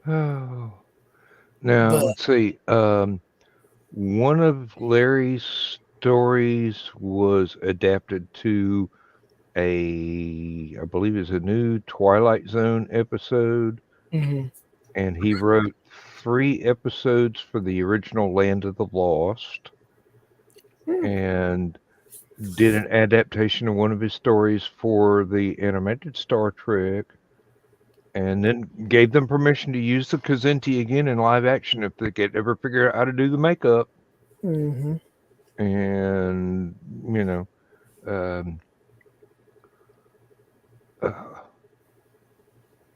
Oh. Now, But let's see. One of Larry's stories was adapted to I believe it's a new Twilight Zone episode, mhm. and he wrote 3 episodes for the original Land of the Lost, and did an adaptation of one of his stories for the animated Star Trek, and then gave them permission to use the Kazenti again in live action if they could ever figure out how to do the makeup. Mhm. And um, uh,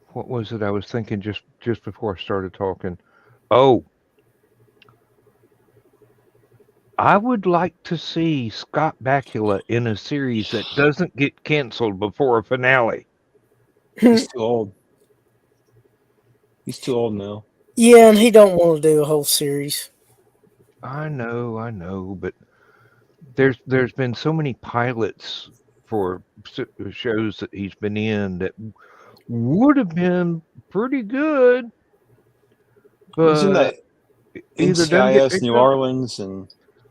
what was it I was thinking just before I started talking? Oh, I would like to see Scott Bakula in a series that doesn't get canceled before a finale. He's too old. He's too old now. Yeah, and he don't want to do a whole series. I know, but there's been so many pilots for shows that he's been in that would have been pretty good, He's in but that either doesn't get NCIS picked New up. Orleans, and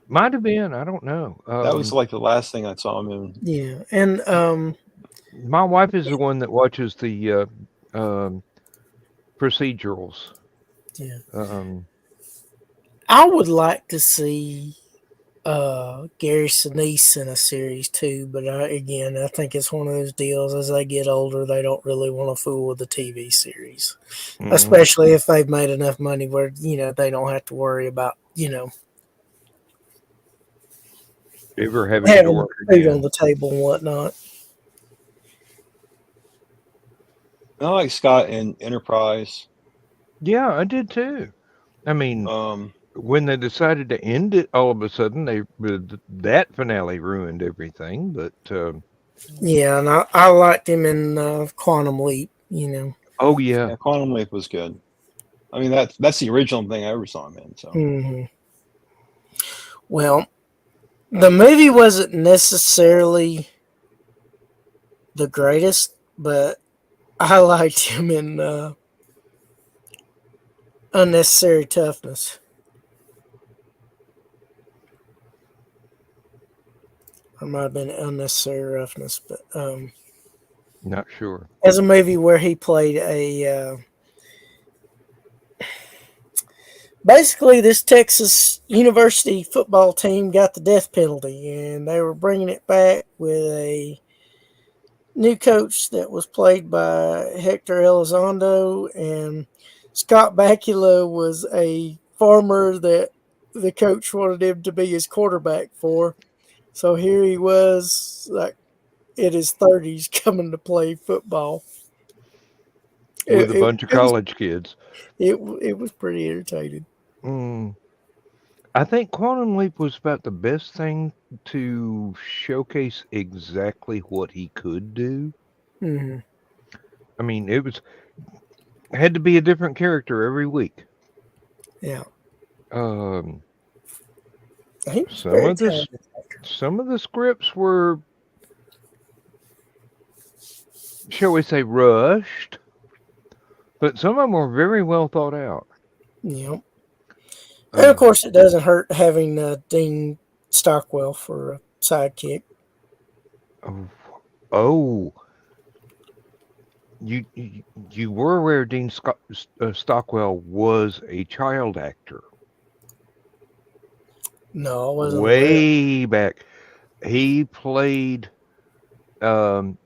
Might have been. I don't know. that was like the last thing I saw him in. Yeah, and My wife is the one that watches the procedurals. yeah, Um, I would like to see Gary Sinise in a series too, but again, I think it's one of those deals. As they get older, they don't really want to fool with the TV series, especially if they've made enough money where they don't have to worry about ever having to having work food on again. the table and whatnot. I like Scott in Enterprise. Yeah, I did too. I mean, Um, when they decided to end it, all of a sudden that finale ruined everything. But Yeah, and I liked him in Quantum Leap. oh yeah, yeah, Quantum Leap was good. I mean, that's the original thing I ever saw him in. So Hmm. Well, the movie wasn't necessarily the greatest, but I liked him in Unnecessary Toughness. Or might have been Unnecessary Roughness, but not sure. as a movie where he played a basically this Texas University football team got the death penalty, and they were bringing it back with a new coach that was played by Hector Elizondo, and Scott Bakula was a farmer that the coach wanted him to be his quarterback for. So here he was, like in his 30s, coming to play football With a bunch of college kids. It was pretty entertaining. I think Quantum Leap was about the best thing to showcase exactly what he could do. Hmm. I mean, it had to be a different character every week. Yeah. Um, He was some very of this, talented actor. some of the scripts were, shall we say, rushed, but some of them were very well thought out. Yeah. And of Uh, course, it doesn't hurt having Dean Stockwell for a sidekick. oh, oh, you were aware Dean Stockwell was a child actor No, I wasn't aware. way back. He played um,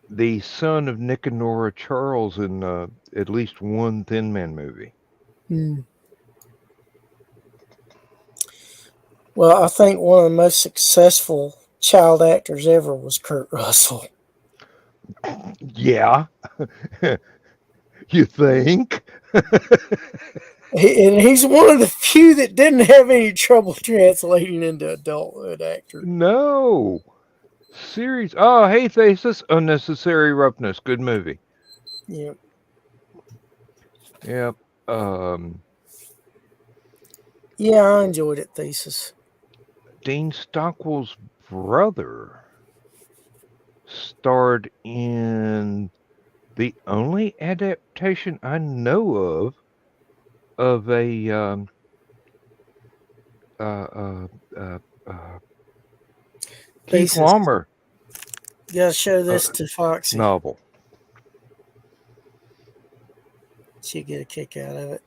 the son of Nick and Nora Charles in at least one Thin Man movie. Hmm. Well, I think one of the most successful child actors ever was Kurt Russell. Yeah, you think? And he's one of the few that didn't have any trouble translating into adulthood actor. No. Series. Oh, hey, Thesis. Unnecessary Roughness. Good movie. Yeah. Yep. Um, Yeah, I enjoyed it, Thesis. Dean Stockwell's brother starred in the only adaptation I know of a uh, uh, uh, uh, Keith Thesis. Laumer You gotta show this to Foxy. novel. She'd get a kick out of it.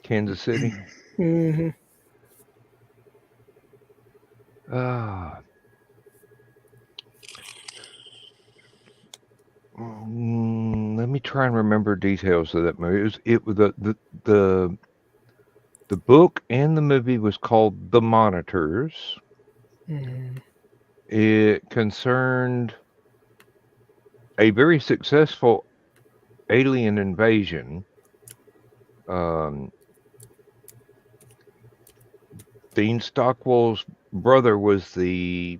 Kansas City. Mm-hmm. Ah. Let me try and remember details of that movie. It was the book and the movie was called The Monitors. Mm-hmm. It concerned a very successful alien invasion. Dean Stockwell's brother was the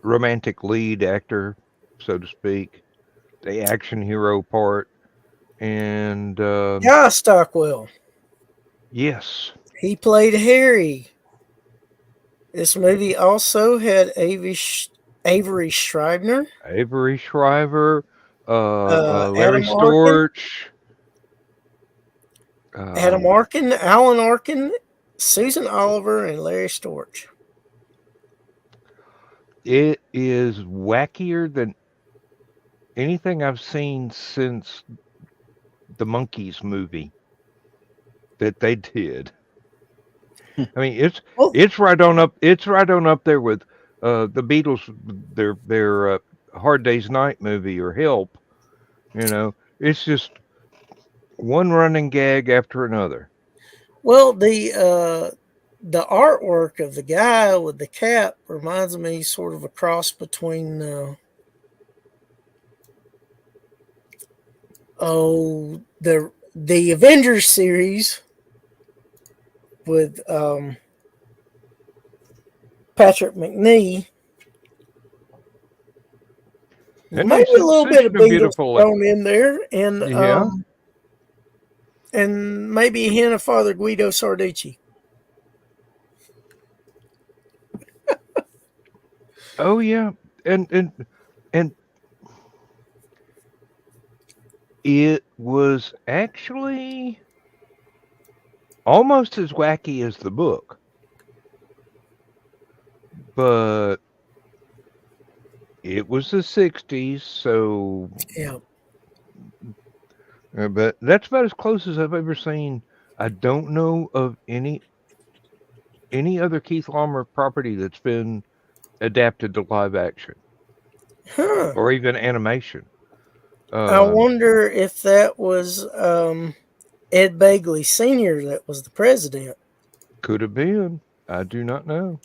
romantic lead actor, so to speak, the action hero part, and Yeah, Stockwell. yes, He played Harry. This movie also had Avery Schreibner, Avery Shriver, Larry Adam Arkin, Storch. Adam Arkin, Alan Arkin, Susan Oliver, and Larry Storch. It is wackier than anything I've seen since the Monkees movie that they did. I mean, Oh, it's right on up there with the Beatles, their Hard Day's Night movie or Help. You know, it's just one running gag after another. well, the artwork of the guy with the cap reminds me sort of a cross between the Avengers series with Patrick McNee. And Maybe it's a little bit of such a Beatles beautiful, thrown in there, yeah. and maybe a hint of Father Guido Sarducci. Oh yeah, and it was actually almost as wacky as the book, but it was the 60s, so Yeah. but that's about as close as I've ever seen. I don't know of any other Keith Laumer property that's been adapted to live action Huh. or even animation. I wonder if that was Ed Begley Sr. that was the president. Could have been. I do not know.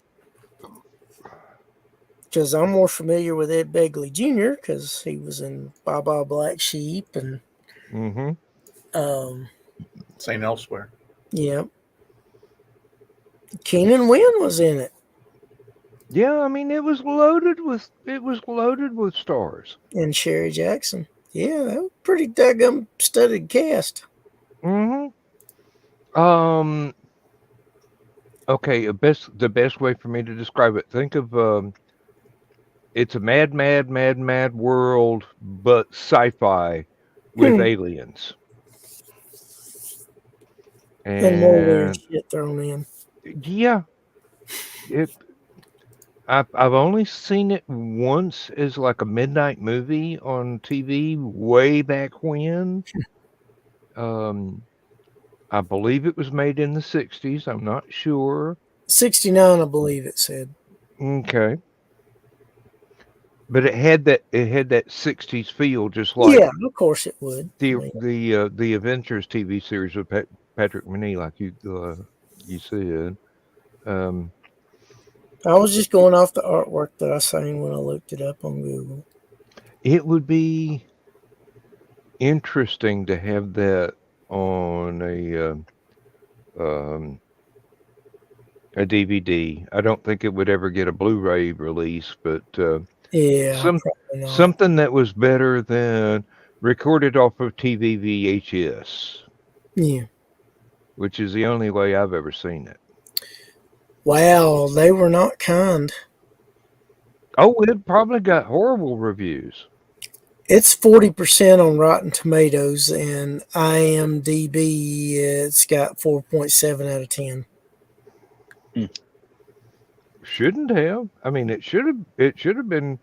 because I'm more familiar with Ed Begley Jr. because he was in Baba Black Sheep and St. Elsewhere. yeah, Keenan Wynn was in it, Yeah, I mean it was loaded with stars. and Sherry Jackson. Yeah, that was a pretty daggum studded cast. Okay, the best way for me to describe it. Think of it's a mad world, but sci-fi with aliens. And more weird And shit thrown in. yeah, I've only seen it once as like a midnight movie on TV way back when. I believe it was made in the 60s. I'm not sure. 69, I believe it said. Okay. But it had that 60s feel, just like Yeah, of course it would. the Adventures TV series with Patrick Manee, like you said. I was just going off the artwork that I seen when I looked it up on Google. It would be interesting to have that on a DVD. I don't think it would ever get a Blu-ray release, but Yeah, probably not. something that was better than recorded off of TV VHS. Yeah. Which is the only way I've ever seen it. Wow, they were not kind. Oh, it probably got horrible reviews. It's 40% on Rotten Tomatoes, and IMDb, it's got 4.7 out of 10. Shouldn't have. I mean, it should have been.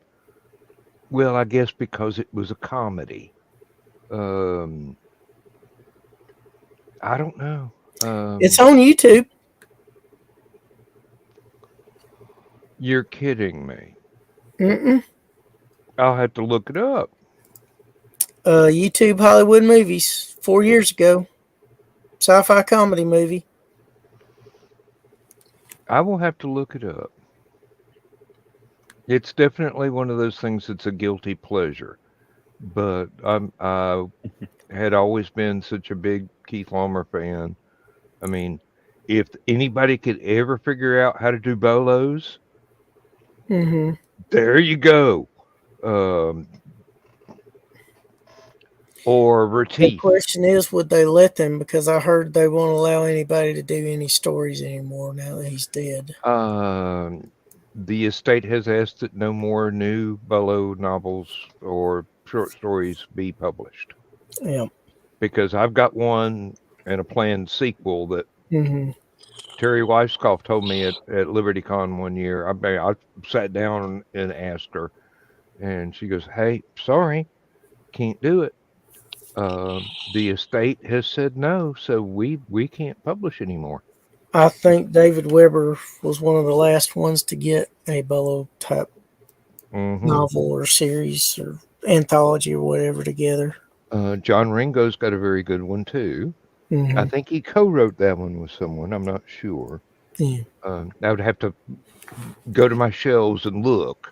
Well, I guess because it was a comedy. I don't know. It's on YouTube. You're kidding me. Mm-mm. I'll have to look it up. YouTube Hollywood Movies, 4 years ago. Sci-fi comedy movie. I will have to look it up. It's definitely one of those things that's a guilty pleasure. But I had always been such a big Keith Laumer fan. I mean, if anybody could ever figure out how to do bolos, there you go. Or Retief. The question is, would they let them? Because I heard they won't allow anybody to do any stories anymore now that he's dead. The estate has asked that no more new Bolo novels or short stories be published. Yeah. Because I've got one and a planned sequel that Terry Weisskopf told me at LibertyCon one year. I sat down and asked her, and she goes, "Hey, sorry, can't do it. The estate has said no, so we can't publish anymore." I think David Weber was one of the last ones to get a Bolo type novel or series or anthology or whatever together. John Ringo's got a very good one too. I think he co-wrote that one with someone. I'm not sure. Yeah. I would have to go to my shelves and look.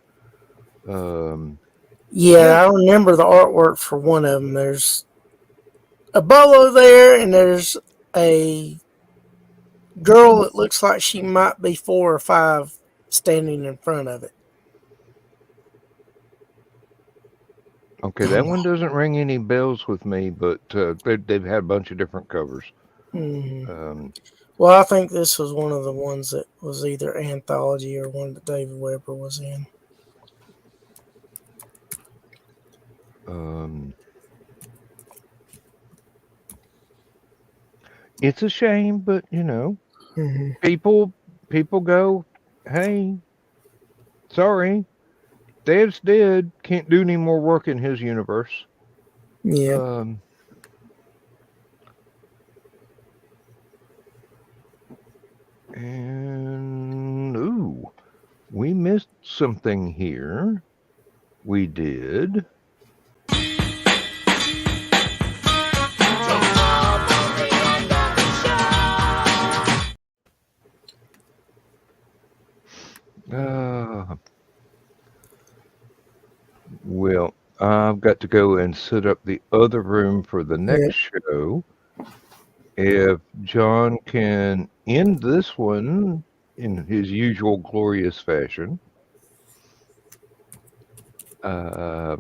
Yeah, I remember the artwork for one of them. There's a Bolo there, and there's a girl that looks like she might be 4 or 5 standing in front of it. Okay, that one doesn't ring any bells with me, but they've had a bunch of different covers. Well, I think this was one of the ones that was either anthology or one that David Weber was in. It's a shame, but you know, people go, "Hey, sorry, Dad's dead. Can't do any more work in his universe." Yeah. And we missed something here. We did. Well, I've got to go and set up the other room for the next show. If John can end this one in his usual glorious fashion, I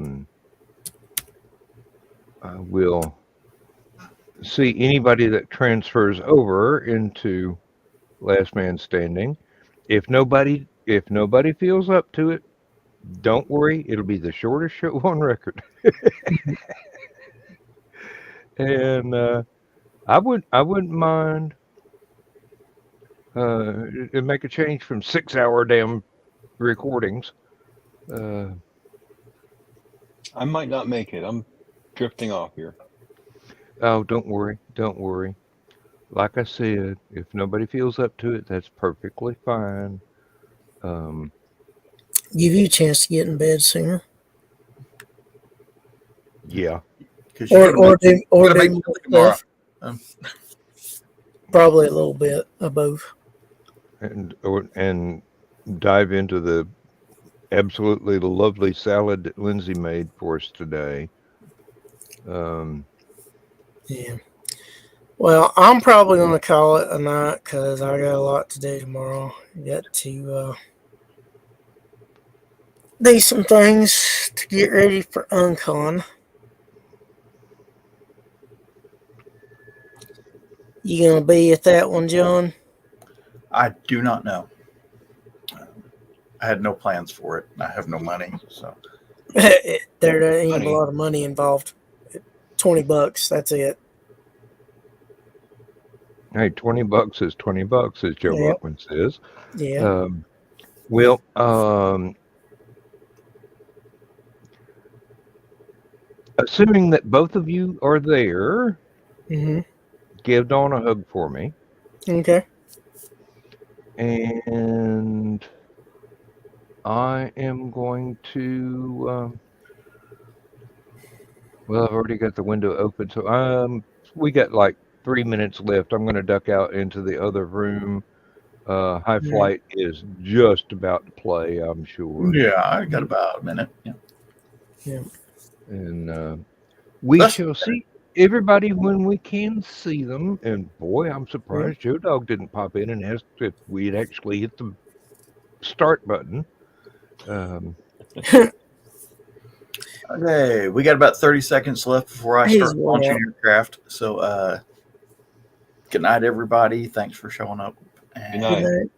will see anybody that transfers over into Last Man Standing. If nobody feels up to it, don't worry, it'll be the shortest show on record. And I wouldn't mind make a change from 6-hour damn recordings. I might not make it. I'm drifting off here. Oh, don't worry. Like I said, if nobody feels up to it, that's perfectly fine. Give you a chance to get in bed sooner. Yeah. Or do make more tomorrow. stuff. Probably a little bit of both. And dive into the absolutely lovely salad that Lindsay made for us today. Yeah. Well, I'm probably going to call it a night because I got a lot to do tomorrow. Got to do some things to get ready for Uncon. You going to be at that one, John? I do not know. I had no plans for it. I have no money, so There ain't a lot of money involved. $20, that's it. Hey, $20 is $20, as Joe Buckman says. Yeah. Well, assuming that both of you are there, give Dawn a hug for me. Okay. And I am going to, well, I've already got the window open, so we got like 3 minutes left. I'm going to duck out into the other room. High Flight is just about to play, I'm sure. Yeah, I got about a minute. Yeah. And we shall see everybody when we can see them. And boy, I'm surprised Joe Dog didn't pop in and ask if we'd actually hit the start button. Okay, we got about 30 seconds left before I start launching aircraft. So, good night, everybody. Thanks for showing up. Good night.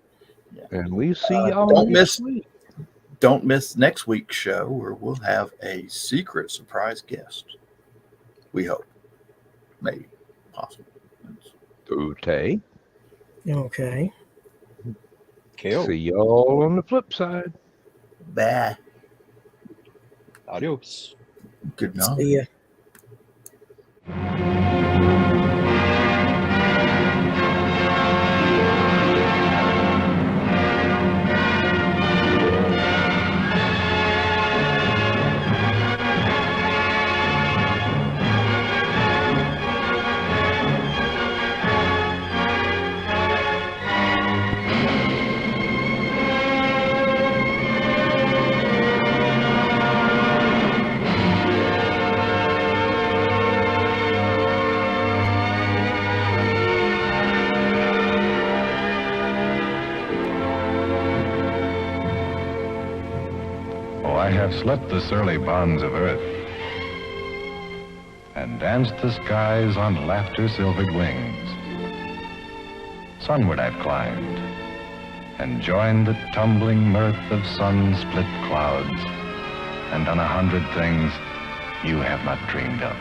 And we see y'all next week. Don't miss next week's show where we'll have a secret surprise guest. We hope. Maybe. Possible. Okay. Okay. See y'all on the flip side. Bye. Adios. Good night. See ya. I have slept the surly bonds of earth and danced the skies on laughter-silvered wings. Sunward I've climbed and joined the tumbling mirth of sun-split clouds and done 100 things you have not dreamed of.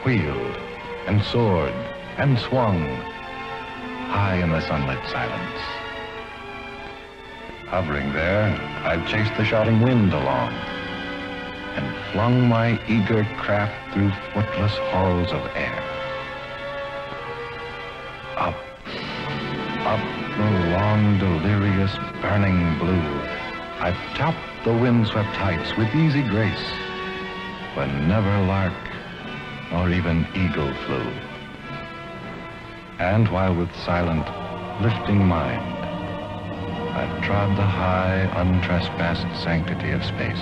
Wheeled and soared and swung high in the sunlit silence. Hovering there, I've chased the shouting wind along and flung my eager craft through footless halls of air. Up, up the long, delirious, burning blue, I've topped the windswept heights with easy grace, when never lark nor even eagle flew. And while with silent, lifting mind, I've trod the high, untrespassed sanctity of space,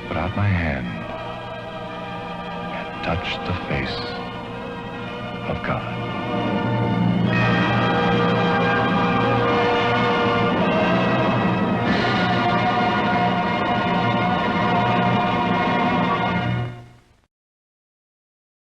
put out my hand and touch the face of God.